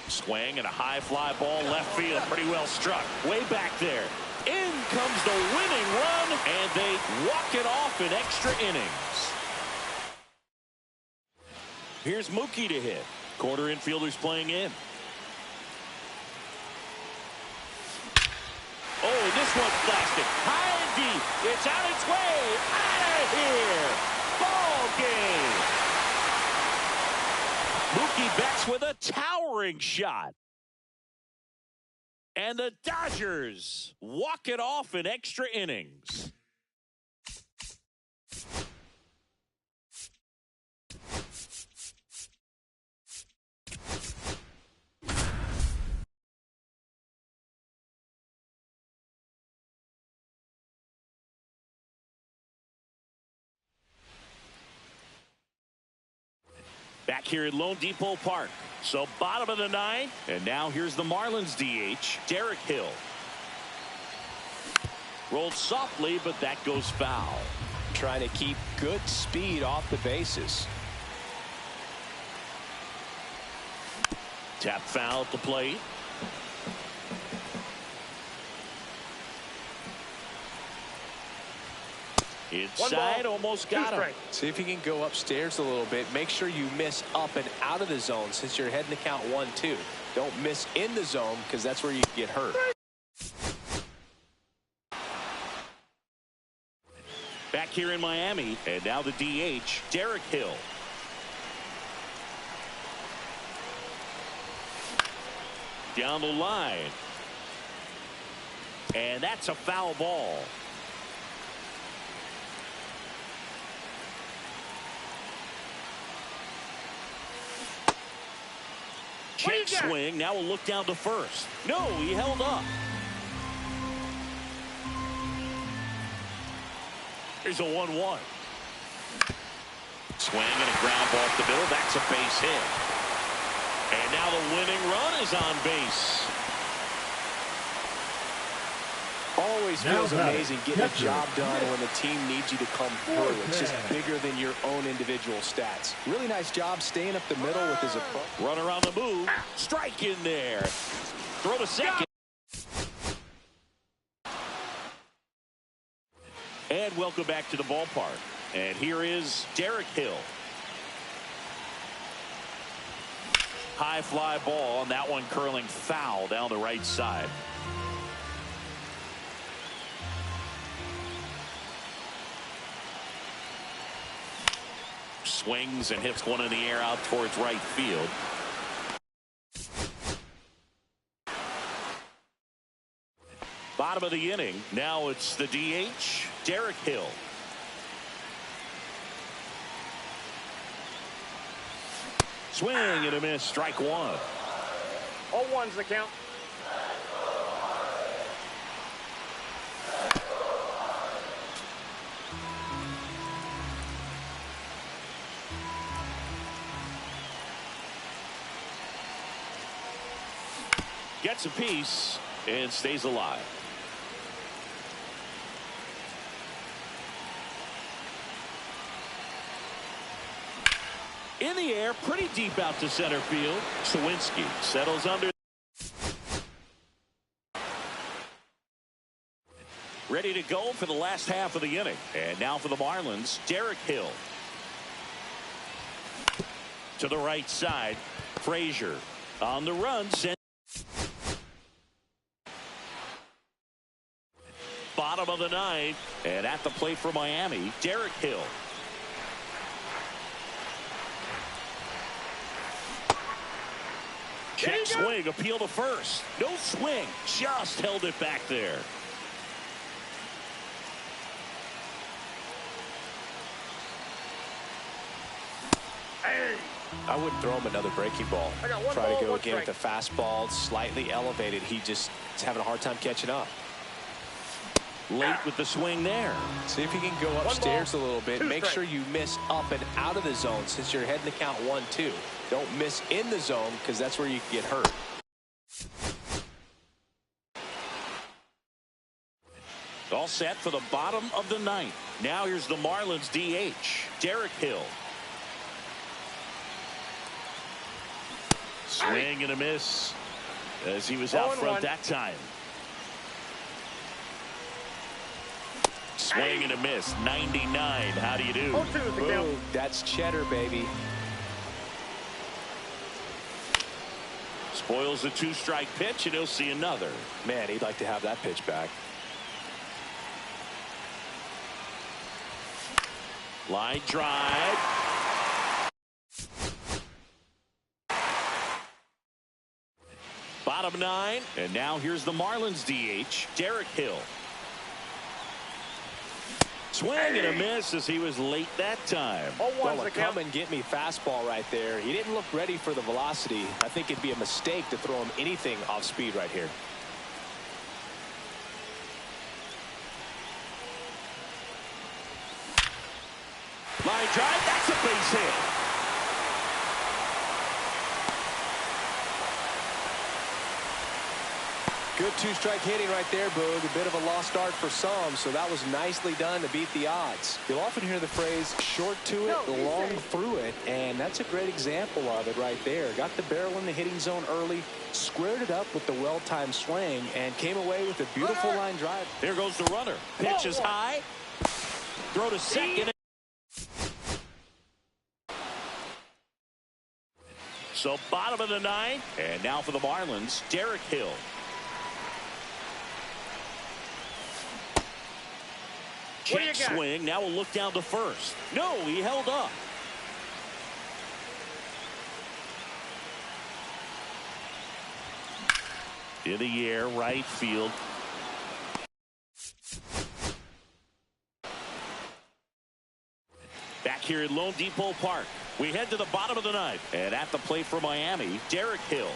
Swing and a high fly ball left field. Pretty well struck. Way back there. In comes the winning run, and they walk it off in extra innings. Here's Mookie to hit. Corner infielders playing in. this one's blasted. High and deep. It's on its way. Out of here. Ball game. Mookie Betts with a towering shot. And the Dodgers walk it off in extra innings. Back here at Lone Depot Park. So bottom of the ninth. And now here's the Marlins DH, Derek Hill. Rolled softly, but that goes foul. Trying to keep good speed off the bases. Tap foul at the plate. Inside, almost got him. See if you can go upstairs a little bit. Make sure you miss up and out of the zone since you're heading to count 1-2. Don't miss in the zone because that's where you get hurt. Back here in Miami, and now the DH, Derek Hill. Down the line. And that's a foul ball. Check swing. Now we'll look down to first. No, he held up. Here's a 1-1. Swing and a ground ball up the middle. That's a base hit. And now the winning run is on base. Always feels amazing getting a job done when the team needs you to come through. It's just bigger than your own individual stats. Really nice job staying up the middle with his approach. Runner on the move. Strike in there. Throw to second. And welcome back to the ballpark. And here is Derek Hill. High fly ball, and that one curling foul down the right side. Swings and hits one in the air out towards right field. Bottom of the inning. Now it's the DH, Derek Hill. Swing and a miss. Strike one. 0-1's the count. Gets a piece and stays alive. In the air, pretty deep out to center field. Sawinski settles under. Ready to go for the last half of the inning. And now for the Marlins, Derek Hill. To the right side, Frazier on the run. Bottom of the ninth, and at the plate for Miami, Derek Hill. Check swing, appeal to first. No swing, just held it back there. I wouldn't throw him another breaking ball. Try to go again with the fastball, slightly elevated. He just is having a hard time catching up. Late with the swing there. See if you can go upstairs a little bit. Make sure you miss up and out of the zone since you're heading to count 1-2. Don't miss in the zone because that's where you can get hurt. All set for the bottom of the ninth. Now here's the Marlins DH, Derek Hill. Swing and a miss as he was out front that time. Swing and a miss. 99. How do you do? Boom. That's cheddar, baby. Spoils a two-strike pitch, and he'll see another. Man, he'd like to have that pitch back. Line drive. Bottom 9. And now here's the Marlins DH, Derek Hill. Swing and a miss as he was late that time. Well, a come and get me fastball right there. He didn't look ready for the velocity. I think it'd be a mistake to throw him anything off speed right here. Line drive, that's a base hit. Good two-strike hitting right there, Boog. A bit of a lost start for some, so that was nicely done to beat the odds. You'll often hear the phrase, short to it, long through it, and that's a great example of it right there. Got the barrel in the hitting zone early, squared it up with the well-timed swing, and came away with a beautiful line drive. There goes the runner. Pitch is high. Throw to second. So bottom of the 9th, and now for the Marlins, Derek Hill. Check swing. Now we'll look down to first. No, he held up. In the air, right field. Back here in Lone Depot Park, we head to the bottom of the 9th. And at the plate for Miami, Derek Hill.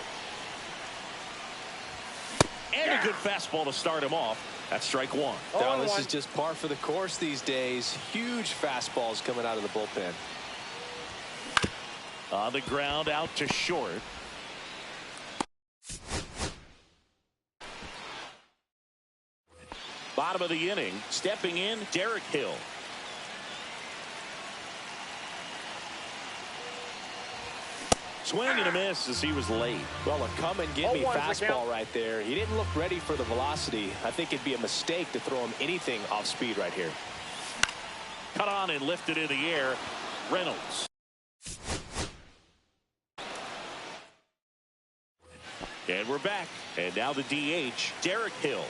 And a good fastball to start him off. That's strike 1. Now, this is just par for the course these days. Huge fastballs coming out of the bullpen. On the ground, out to short. Bottom of the inning, stepping in, Derek Hill. Swing and a miss as he was late. Well, a come and get me fastball right there. He didn't look ready for the velocity. I think it'd be a mistake to throw him anything off speed right here. Cut on and lifted in the air. Reynolds. And we're back. And now the DH, Derek Hill.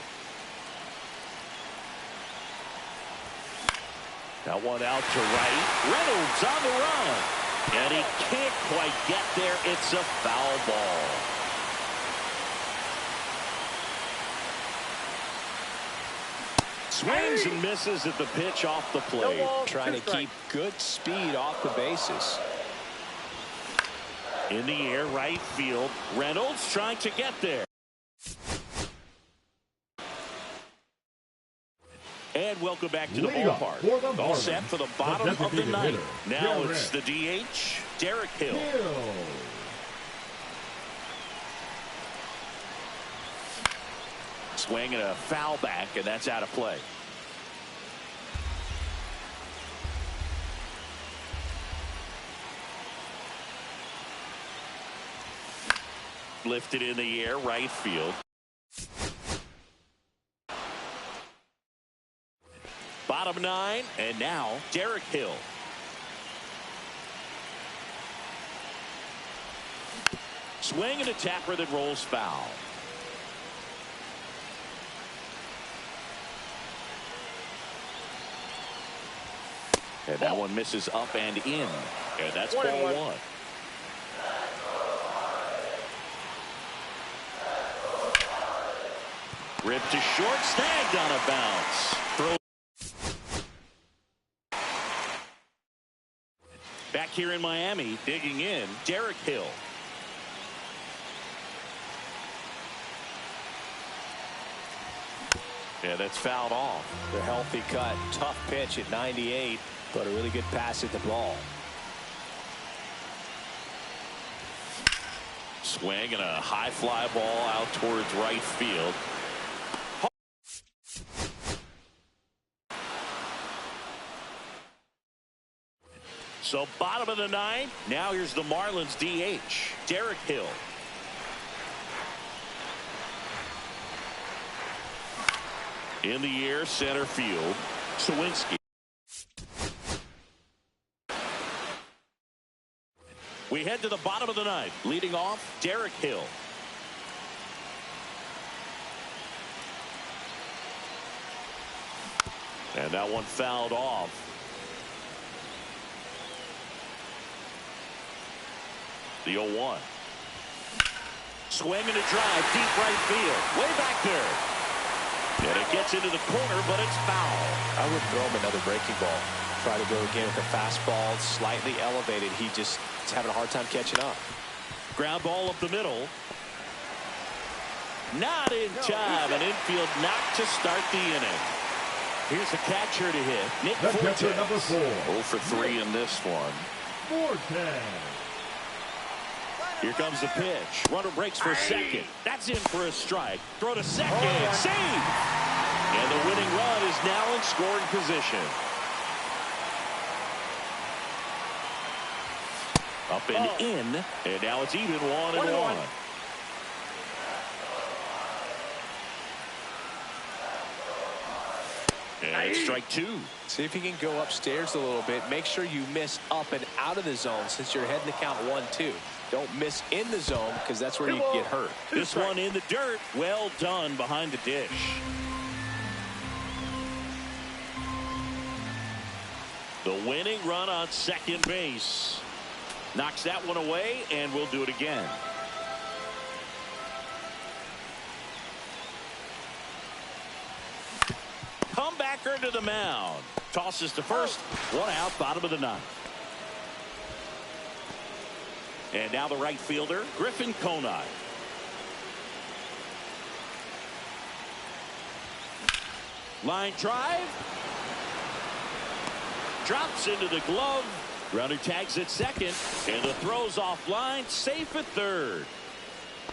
That one out to right. Reynolds on the run. And he can't quite get there. It's a foul ball. Swings and misses at the pitch off the plate. Trying to keep good speed off the bases. In the air, right field. Reynolds trying to get there. And welcome back to the ballpark. All set for the bottom of the 9th. Now it's the DH, Derek Hill. Swing and a foul back, and that's out of play. Lifted in the air, right field. Bottom 9, and now Derek Hill. Swing and a tapper that rolls foul. And that one misses up and in. And that's ball 1. Ripped to short, snagged on a bounce. Throw. Back here in Miami, digging in, Derek Hill. Yeah, that's fouled off. The healthy cut, tough pitch at 98, but a really good pass at the ball. Swing and a high fly ball out towards right field. So bottom of the 9th. Now here's the Marlins DH, Derek Hill. In the air, center field, Sawinski. We head to the bottom of the 9th. Leading off, Derek Hill. And that one fouled off. The 0-1. Swing and a drive, deep right field, way back there. And it gets into the corner, but it's foul. I would throw him another breaking ball. Try to go again with the fastball, slightly elevated. He just is having a hard time catching up. Ground ball up the middle. Not in time. An infield knock to start the inning. Here's the catcher to hit. Nick The catcher, Fortes. number 4. 0 for 3 in this one. Fortes. Here comes the pitch. Runner breaks for second. That's in for a strike. Throw to second. Save! And the winning run is now in scoring position. Up and in. And now it's even 1-1. And it's strike 2. See if you can go upstairs a little bit. Make sure you miss up and out of the zone since you're heading to count 1-2. Don't miss in the zone because that's where you can get hurt. This one in the dirt. Well done behind the dish. The winning run on second base. Knocks that one away, and we'll do it again. Comebacker to the mound. Tosses to first. One out, bottom of the ninth. And now the right fielder, Griffin Conine. Line drive. Drops into the glove. Runner tags at second. And the throw's offline. Safe at third.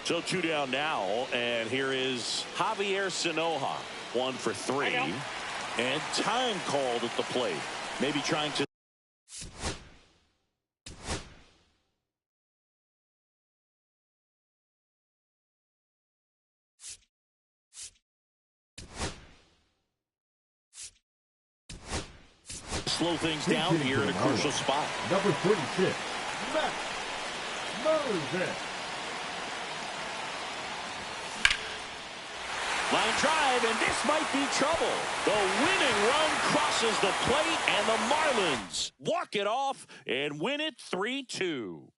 So 2 down now. And here is Javier Sinoja. 1 for 3. And time called at the plate. Maybe trying to. Slow things down here in a crucial spot. Number 36, Matt Moses. Line drive, and this might be trouble. The winning run crosses the plate, and the Marlins walk it off and win it 3-2.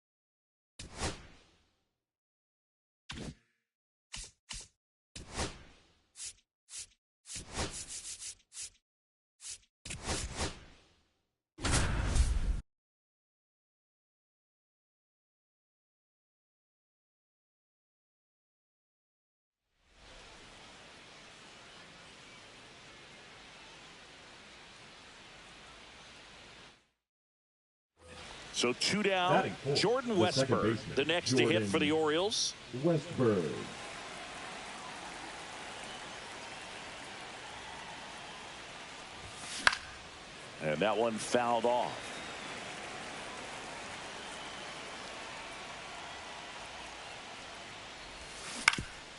So 2 down. Jordan Westberg, the next to hit for the Orioles. Westberg. And that one fouled off.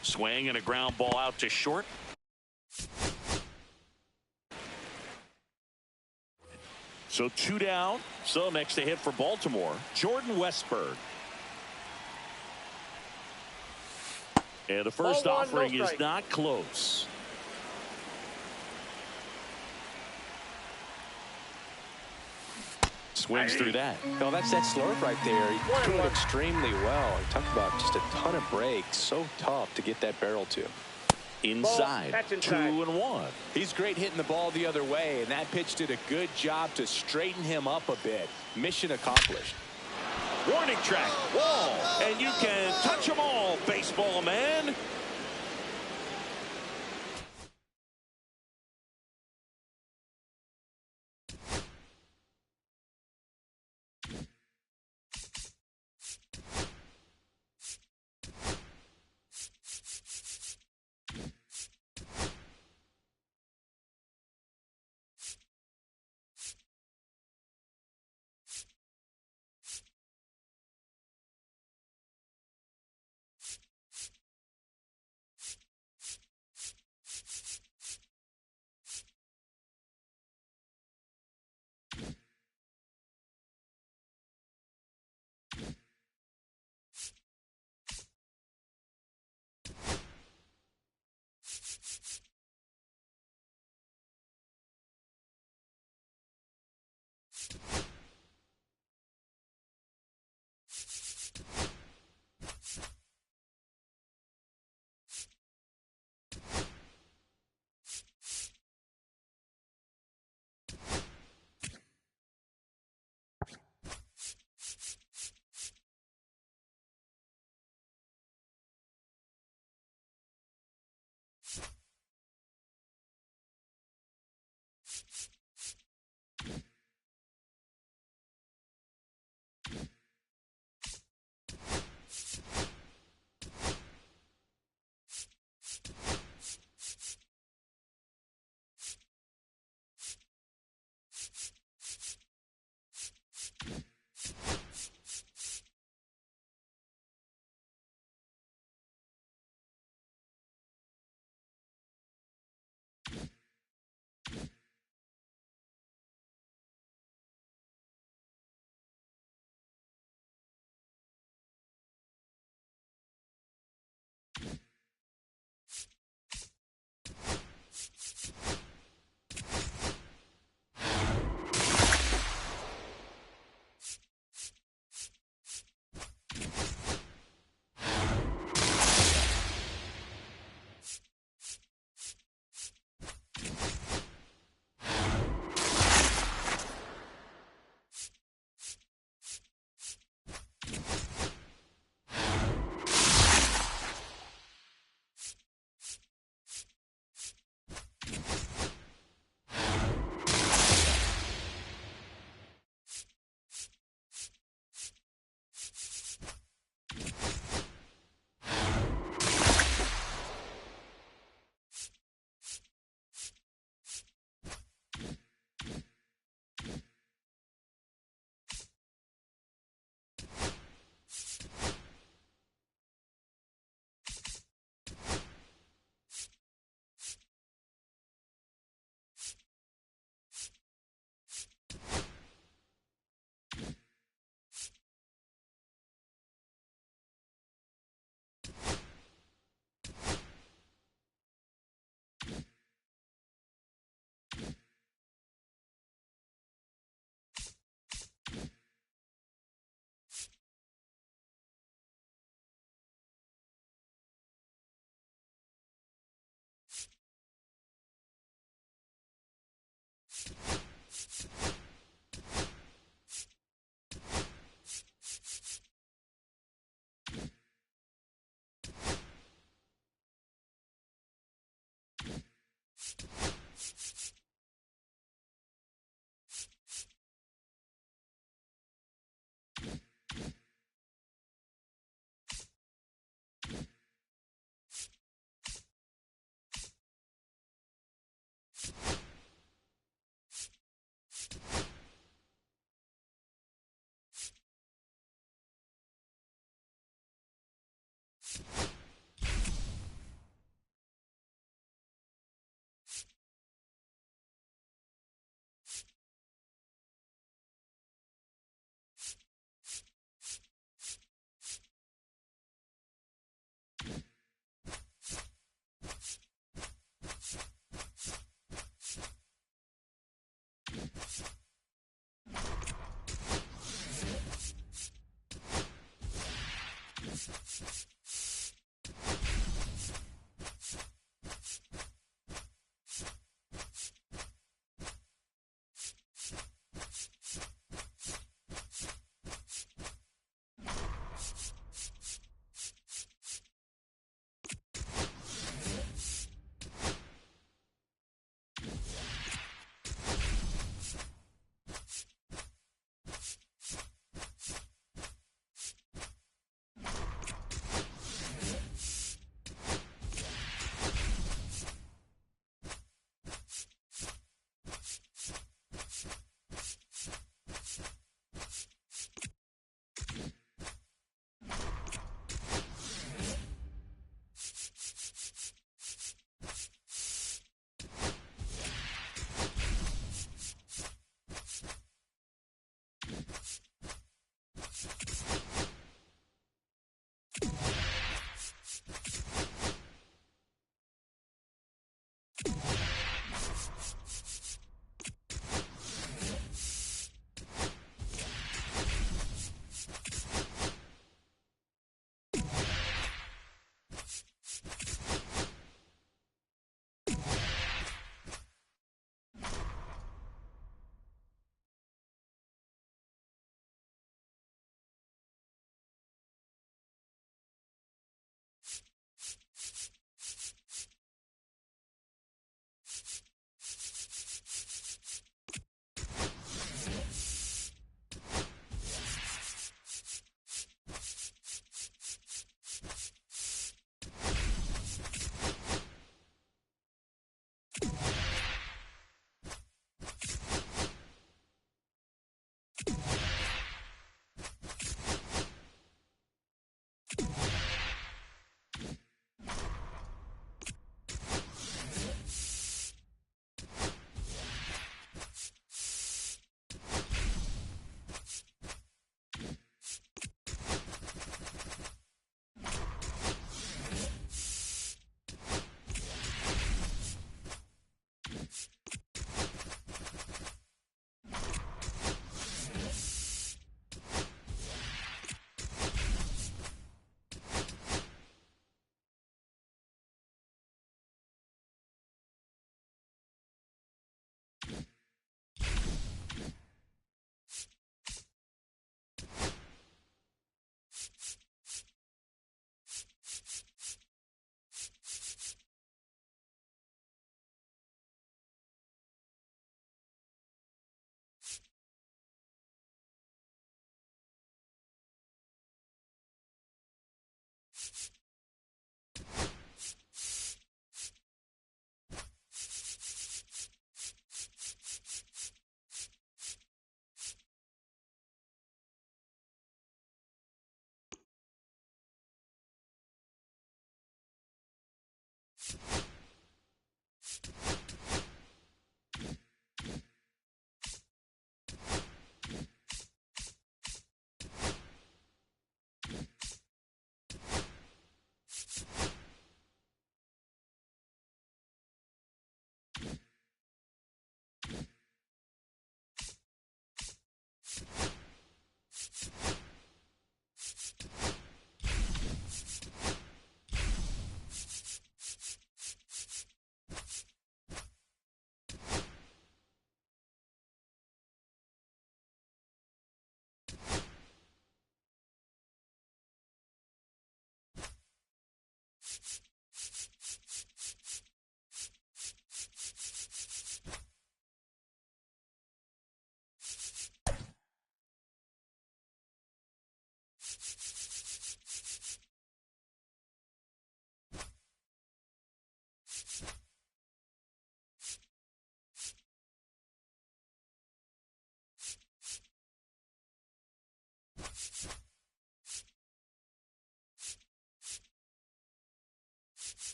Swing and a ground ball out to short. So 2 down. So next to hit for Baltimore, Jordan Westberg. And the first offering is not close. Swings through that. No, that's that slurve right there. He threw it extremely well. He talked about just a ton of breaks. So tough to get that barrel to. Inside. 2-1. He's great hitting the ball the other way, and that pitch did a good job to straighten him up a bit. Mission accomplished. Warning track, wall, and you can touch them all, baseball man.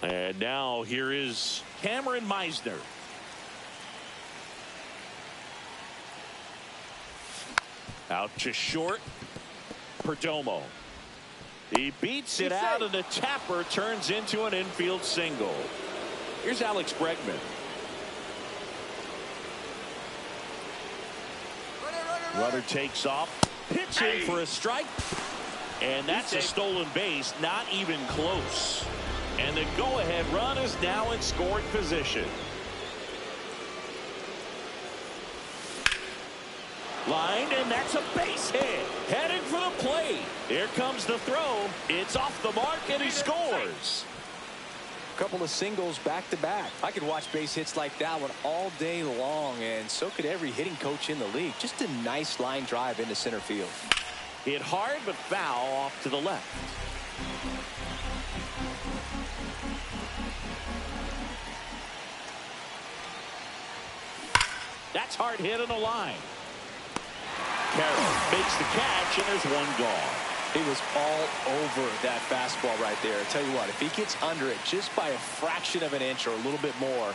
And now here is Cameron Meisner. Out to short. Perdomo. He beats it out, and the tapper turns into an infield single. Here's Alex Bregman. Runner takes off. Pitching for a strike. And that's a stolen base. Not even close. And the go-ahead run is now in scoring position. Lined, and that's a base hit. Headed for the plate. Here comes the throw. It's off the mark, and he scores. A couple of singles back-to-back. I could watch base hits like that one all day long, and so could every hitting coach in the league. Just a nice line drive into center field. Hit hard, but foul off to the left. That's hard hit on the line. Carroll makes the catch, and there's one gone. He was all over that fastball right there. I tell you what, if he gets under it just by a fraction of an inch or a little bit more,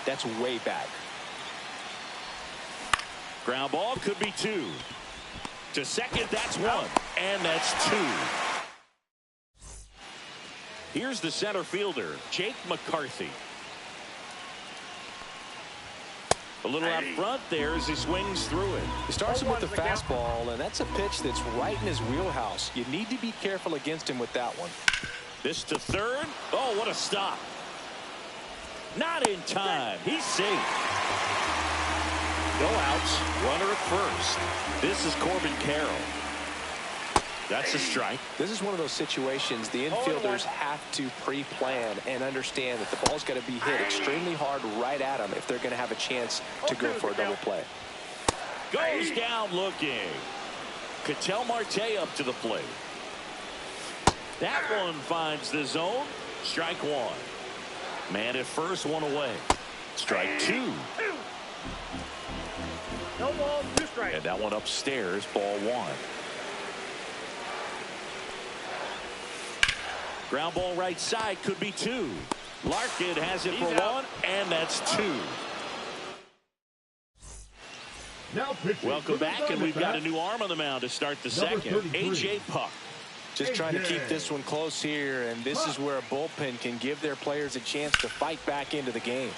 that's way back. Ground ball could be two. To second, that's one. And that's two. Here's the center fielder, Jake McCarthy. A little out front there as he swings through it. He starts him with the fastball, and that's a pitch that's right in his wheelhouse. You need to be careful against him with that one. This to third. Oh, what a stop. Not in time. He's safe. No outs. Runner at first. This is Corbin Carroll. That's a strike. This is one of those situations the infielders have to pre-plan and understand that the ball's got to be hit extremely hard right at them if they're going to have a chance to go for a double play. Goes down looking. Ketel Marte up to the plate. That one finds the zone. Strike one. Man at first, one away. Strike two. No ball, two strikes. And that one upstairs, ball one. Ground ball right side, could be two. Larkin has it for one, and that's two. Now pitching. Welcome back, and we've got a new arm on the mound to start the second. A.J. Puck. Just trying to keep this one close here, and this is where a bullpen can give their players a chance to fight back into the game.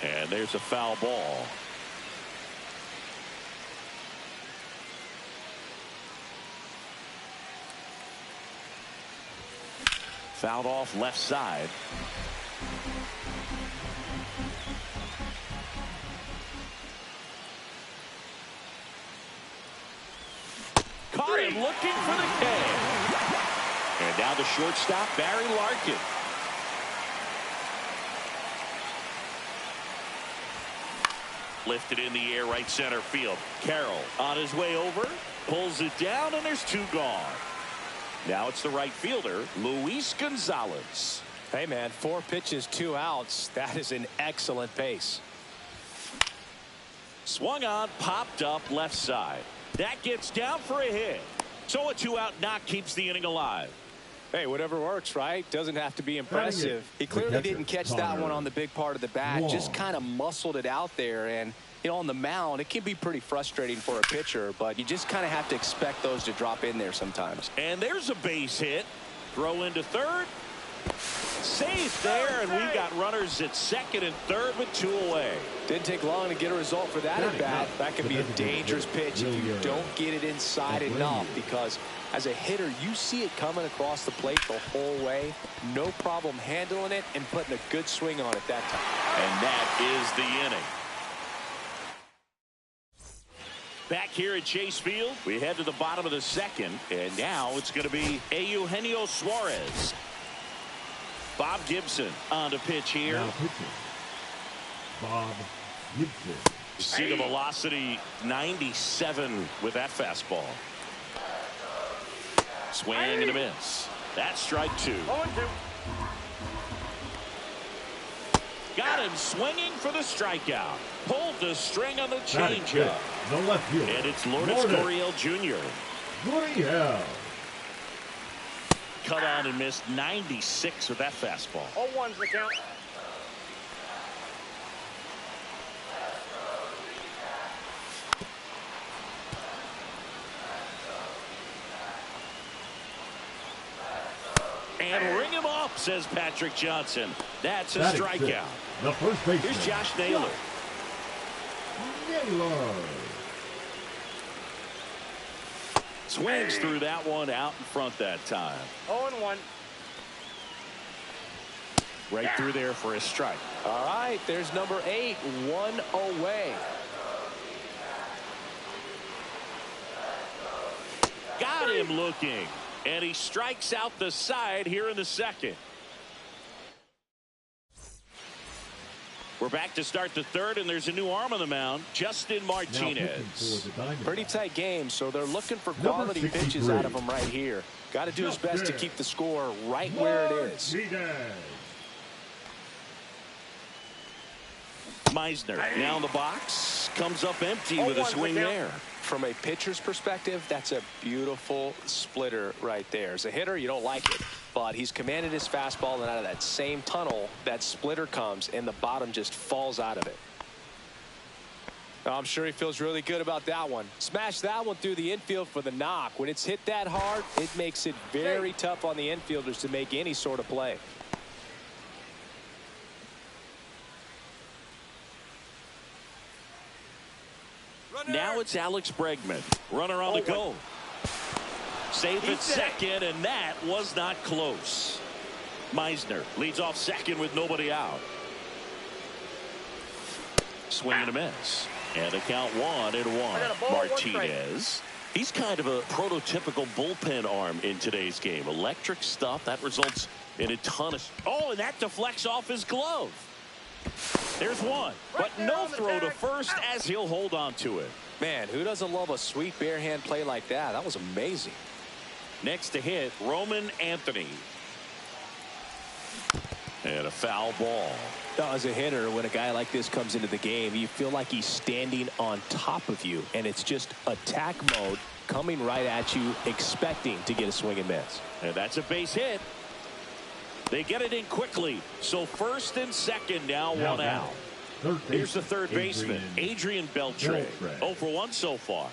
And there's a foul ball. Fouled off left side. Caught him looking for the K. Now the shortstop, Barry Larkin. Lifted in the air, right center field. Carroll on his way over, pulls it down, and there's two gone. Now it's the right fielder, Luis Gonzalez. Hey, man, 4 pitches, 2 outs. That is an excellent pace. Swung on, popped up left side. That gets down for a hit. So a 2-out knock keeps the inning alive. Hey, whatever works, right? Doesn't have to be impressive. He clearly didn't catch that one on the big part of the bat. Just kind of muscled it out there. And, you know, on the mound, it can be pretty frustrating for a pitcher, but you just kind of have to expect those to drop in there sometimes. And there's a base hit. Throw into third. Safe there, and we've got runners at second and third with 2 away. Didn't take long to get a result for that at bat. That can be a dangerous pitch if you don't get it inside enough, because as a hitter, you see it coming across the plate the whole way. No problem handling it and putting a good swing on it that time. And that is the inning. Back here at Chase Field, we head to the bottom of the second, and now it's going to be Eugenio Suarez. Bob Gibson on to pitch here. Now pitching, Bob Gibson. You see the velocity, 97 with that fastball. Swing and a miss. That's strike 2. 0-2. Got him swinging for the strikeout. Pulled the string on the changeup. No left field. And it's Lourdes Gurriel Jr. Gurriel. Cut on and missed 96 with that fastball. 0-1's the count. And ring him up, says Patrick Johnson. That's a strikeout. The first baseman. Here's Josh Naylor. Naylor. Swings through that one out in front that time. 0-1. Right through there for a strike. All right, there's number 8, 1 away. Got him looking. And he strikes out the side here in the second. We're back to start the third, and there's a new arm on the mound, Justin Martinez. Pretty tight game, so they're looking for quality pitches out of him right here. Got to do his best to keep the score right where it is. Meisner now in the box, comes up empty with a swing there. From a pitcher's perspective, that's a beautiful splitter right there. As a hitter, you don't like it, but he's commanded his fastball, and out of that same tunnel, that splitter comes, and the bottom just falls out of it. I'm sure he feels really good about that one. Smash that one through the infield for the knock. When it's hit that hard, it makes it very tough on the infielders to make any sort of play. Now it's Alex Bregman. Runner on the go. Safe at second, and that was not close. Meisner leads off second with nobody out. Swing and a miss. And a count 1-1. Martinez. He's kind of a prototypical bullpen arm in today's game. Electric stuff that results in a ton of. Oh, and that deflects off his glove. There's one, but no throw to first as he'll hold on to it. Man, who doesn't love a sweet bare hand play like that? That was amazing. Next to hit, Roman Anthony. And a foul ball. As a hitter, when a guy like this comes into the game, you feel like he's standing on top of you, and it's just attack mode coming right at you, expecting to get a swing and miss. And that's a base hit. They get it in quickly. So first and second now, one out. Here's the third baseman, Adrian Beltre. 0 for 1 so far.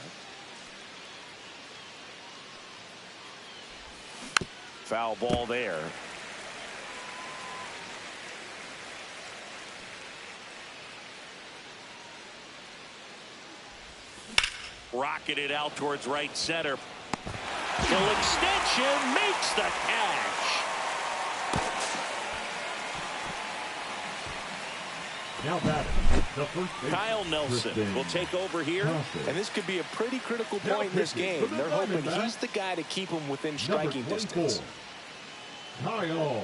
Foul ball there. Rocketed out towards right center. Full extension makes the catch. Now batting, the first baseman, Kyle Nelson will take over here. And this could be a pretty critical point in this game. They're hoping he's the guy to keep him within striking distance. Kyle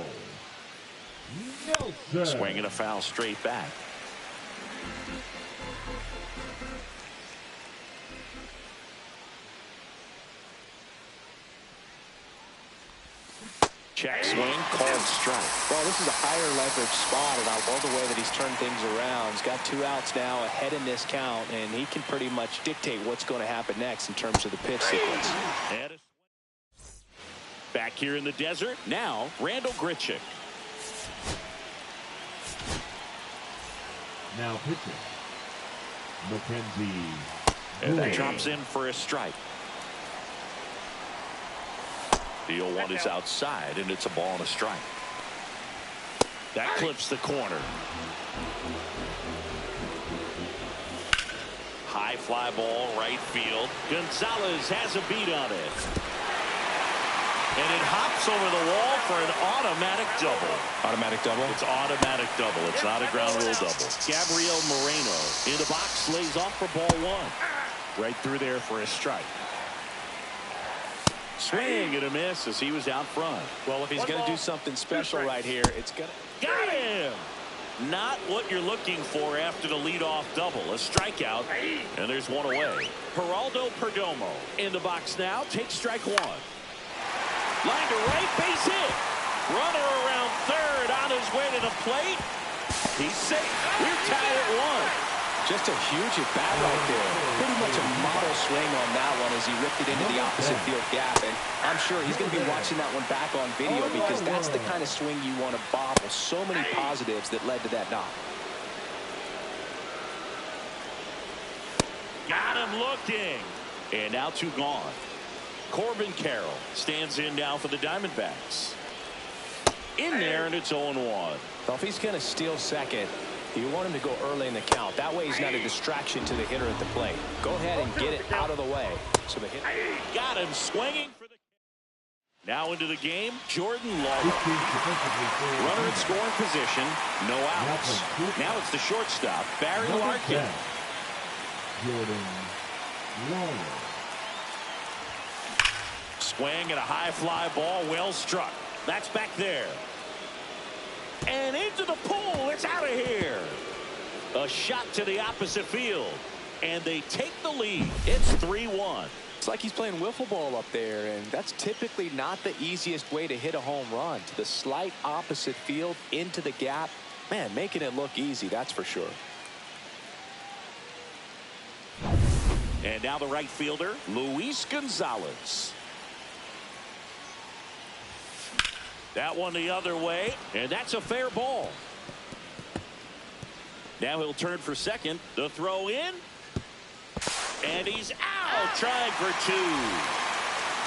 Nelson. Swinging a foul straight back. Check swing, called strike. Well, this is a higher leverage spot, and I love the way that he's turned things around. He's got 2 outs now ahead in this count, and he can pretty much dictate what's going to happen next in terms of the pitch sequence. Back here in the desert, now Randall Grichuk. Now pitching, Mackenzie. And that drops in for a strike. The 0-1 is outside, and it's a ball and a strike. That clips the corner. High fly ball, right field. Gonzalez has a beat on it. And it hops over the wall for an automatic double. Automatic double? It's automatic double. It's not a ground rule double. Gabriel Moreno in the box, lays off for ball 1. Right through there for a strike. Swing and a miss as he was out front. Well, if he's going to do something special right here, it's going to... Got him! Not what you're looking for after the leadoff double. A strikeout, and there's one away. Geraldo Perdomo in the box now. Takes strike 1. Line to right, base hit. Runner around third on his way to the plate. He's safe. We're tied at 1. Just a huge at bat right there. Pretty much a model swing on that one as he ripped it into the opposite field gap. And I'm sure he's going to be watching that one back on video because that's the kind of swing you want to bobble. So many positives that led to that knock. Got him looking. And now 2 gone. Corbin Carroll stands in now for the Diamondbacks. In there, and it's 0-1. Well, if he's going to steal second, you want him to go early in the count. That way he's not a distraction to the hitter at the plate. Go ahead and get it out of the way. So the hitter got him swinging for the... Now into the game, Jordan Lawler. Runner in scoring position, no outs. Now it's the shortstop, Barry Larkin. Jordan Lawler. Swing and a high fly ball, well struck. That's back there. And into the pool. It's out of here. A shot to the opposite field. And they take the lead. It's 3-1. It's like he's playing wiffle ball up there, and that's typically not the easiest way to hit a home run. To the slight opposite field, into the gap. Man, making it look easy, that's for sure. And now the right fielder, Luis Gonzalez. That one the other way, and that's a fair ball. Now he'll turn for second. The throw in. And he's out, trying for 2.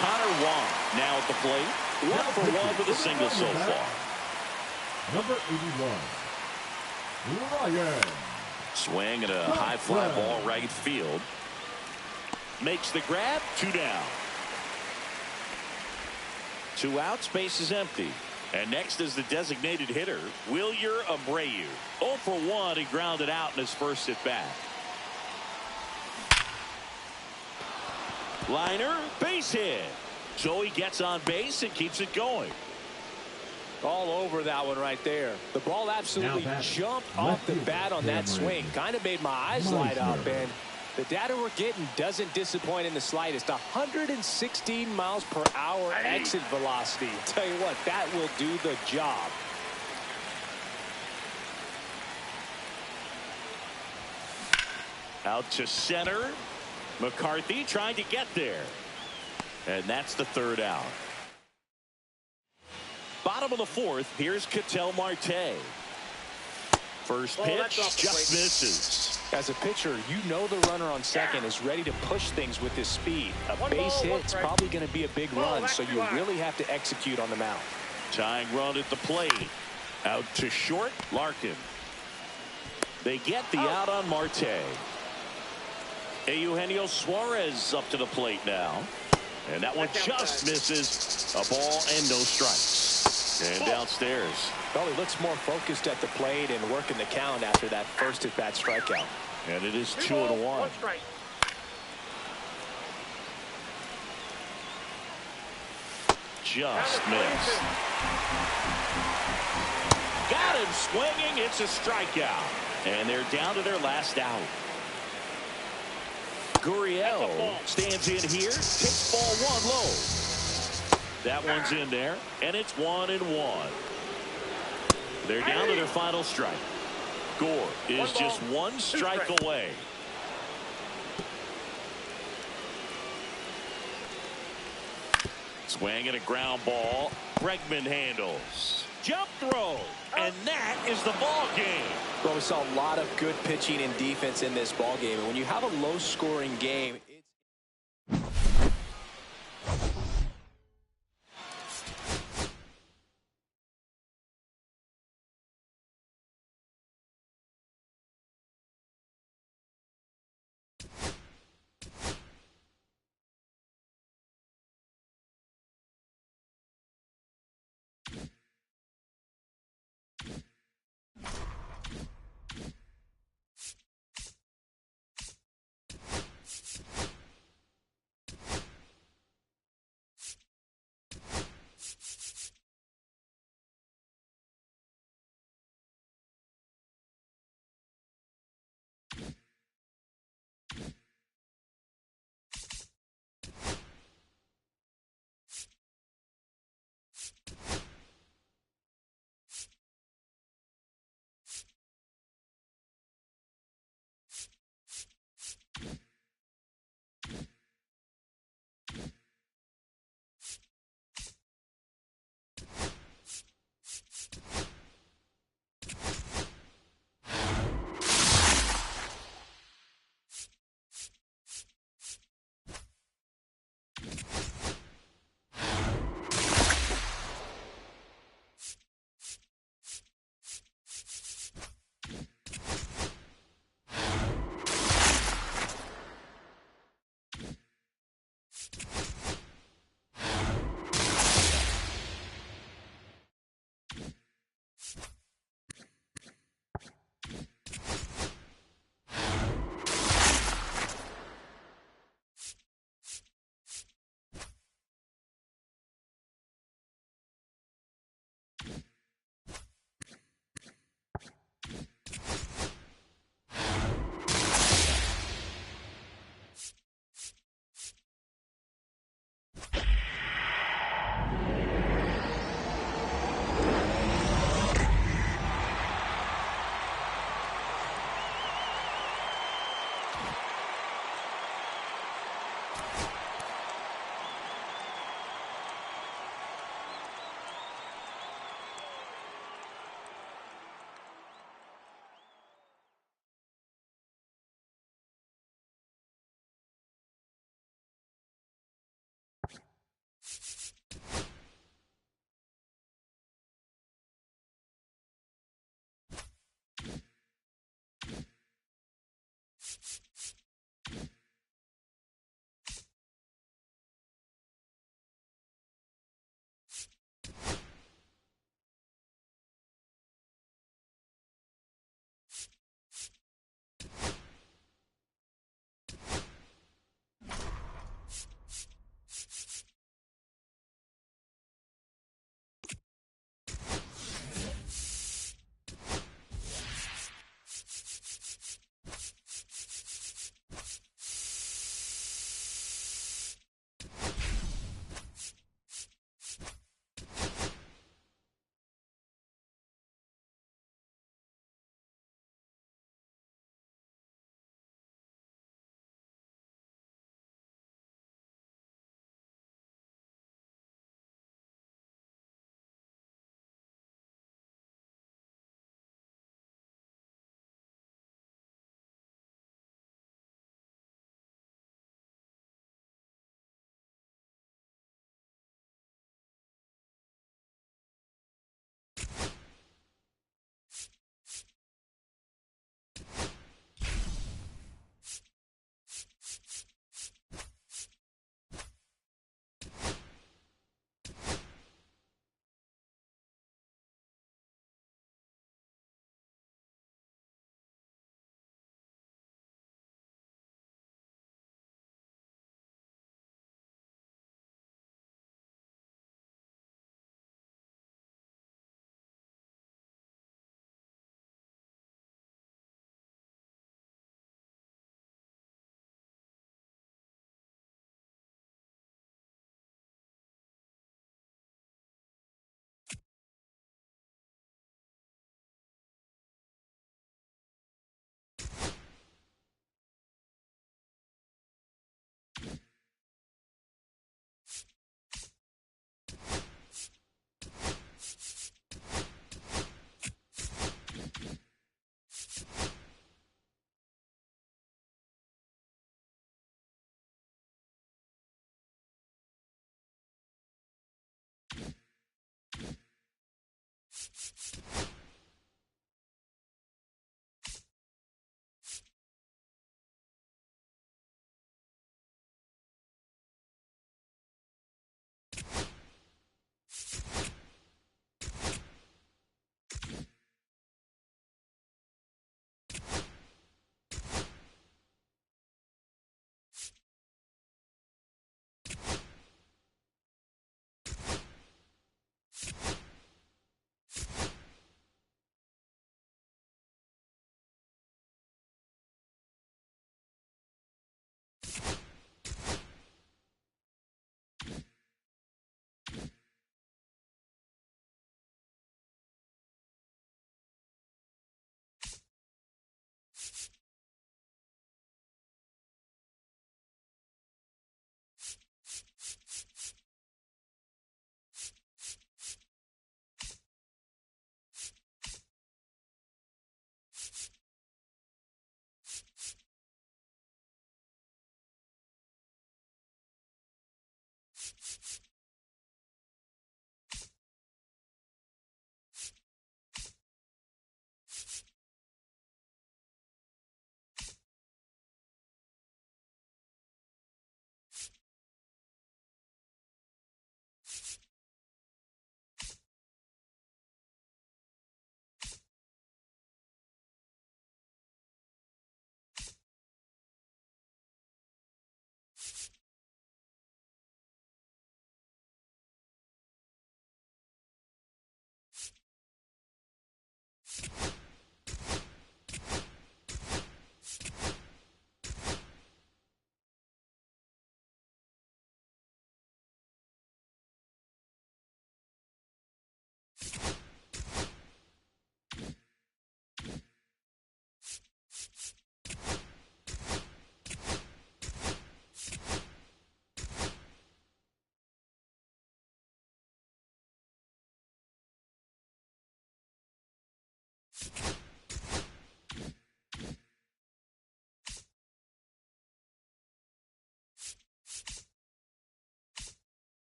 Connor Wong now at the plate. 1 for 1 with a single so far. Number 81, Ryan. Swing and a high fly ball right field. Makes the grab. 2 down. 2 outs, base is empty. And next is the designated hitter, Wilyer Abreu. 0 for 1, he grounded out in his first at bat. Liner, base hit. So he gets on base and keeps it going. All over that one right there. The ball absolutely jumped off the bat on that swing. Kind of made my eyes light up, and the data we're getting doesn't disappoint in the slightest. 116 miles per hour exit velocity. Tell you what, that will do the job. Out to center. McCarthy trying to get there. And that's the 3rd out. Bottom of the 4th, here's Ketel Marte. First pitch, just misses. As a pitcher, you know the runner on second is ready to push things with his speed. A base hit's probably going to be a big run, so you really have to execute on the mound. Tying run at the plate. Out to short, Larkin. They get the out on Marte. Eugenio Suarez up to the plate now. And that one just misses. A ball and no strikes. And downstairs. Well, he looks more focused at the plate and working the count after that first at-bat strikeout. And it is 2-1. just missed. Got him swinging. It's a strikeout. And they're down to their last out. Gurriel stands in here. Takes ball one low. That one's in there. And it's 1-1. They're down to their final strike. Gore is just one strike away. Swing and a ground ball. Bregman handles. Jump throw. And that is the ball game. Well, we saw a lot of good pitching and defense in this ball game. And when you have a low-scoring game,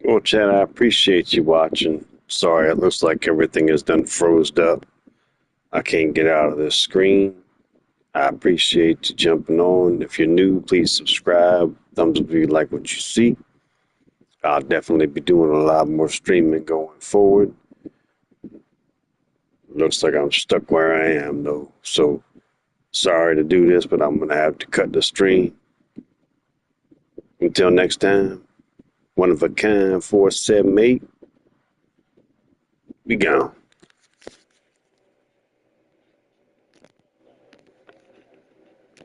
Well, Chad, I appreciate you watching. Sorry, it looks like everything is done froze up. I can't get out of this screen. I appreciate you jumping on. If you're new, please subscribe. Thumbs up if you like what you see. I'll definitely be doing a lot more streaming going forward. Looks like I'm stuck where I am, though. So, sorry to do this, but I'm going to have to cut the stream. Until next time, one of a kind 478. Be gone.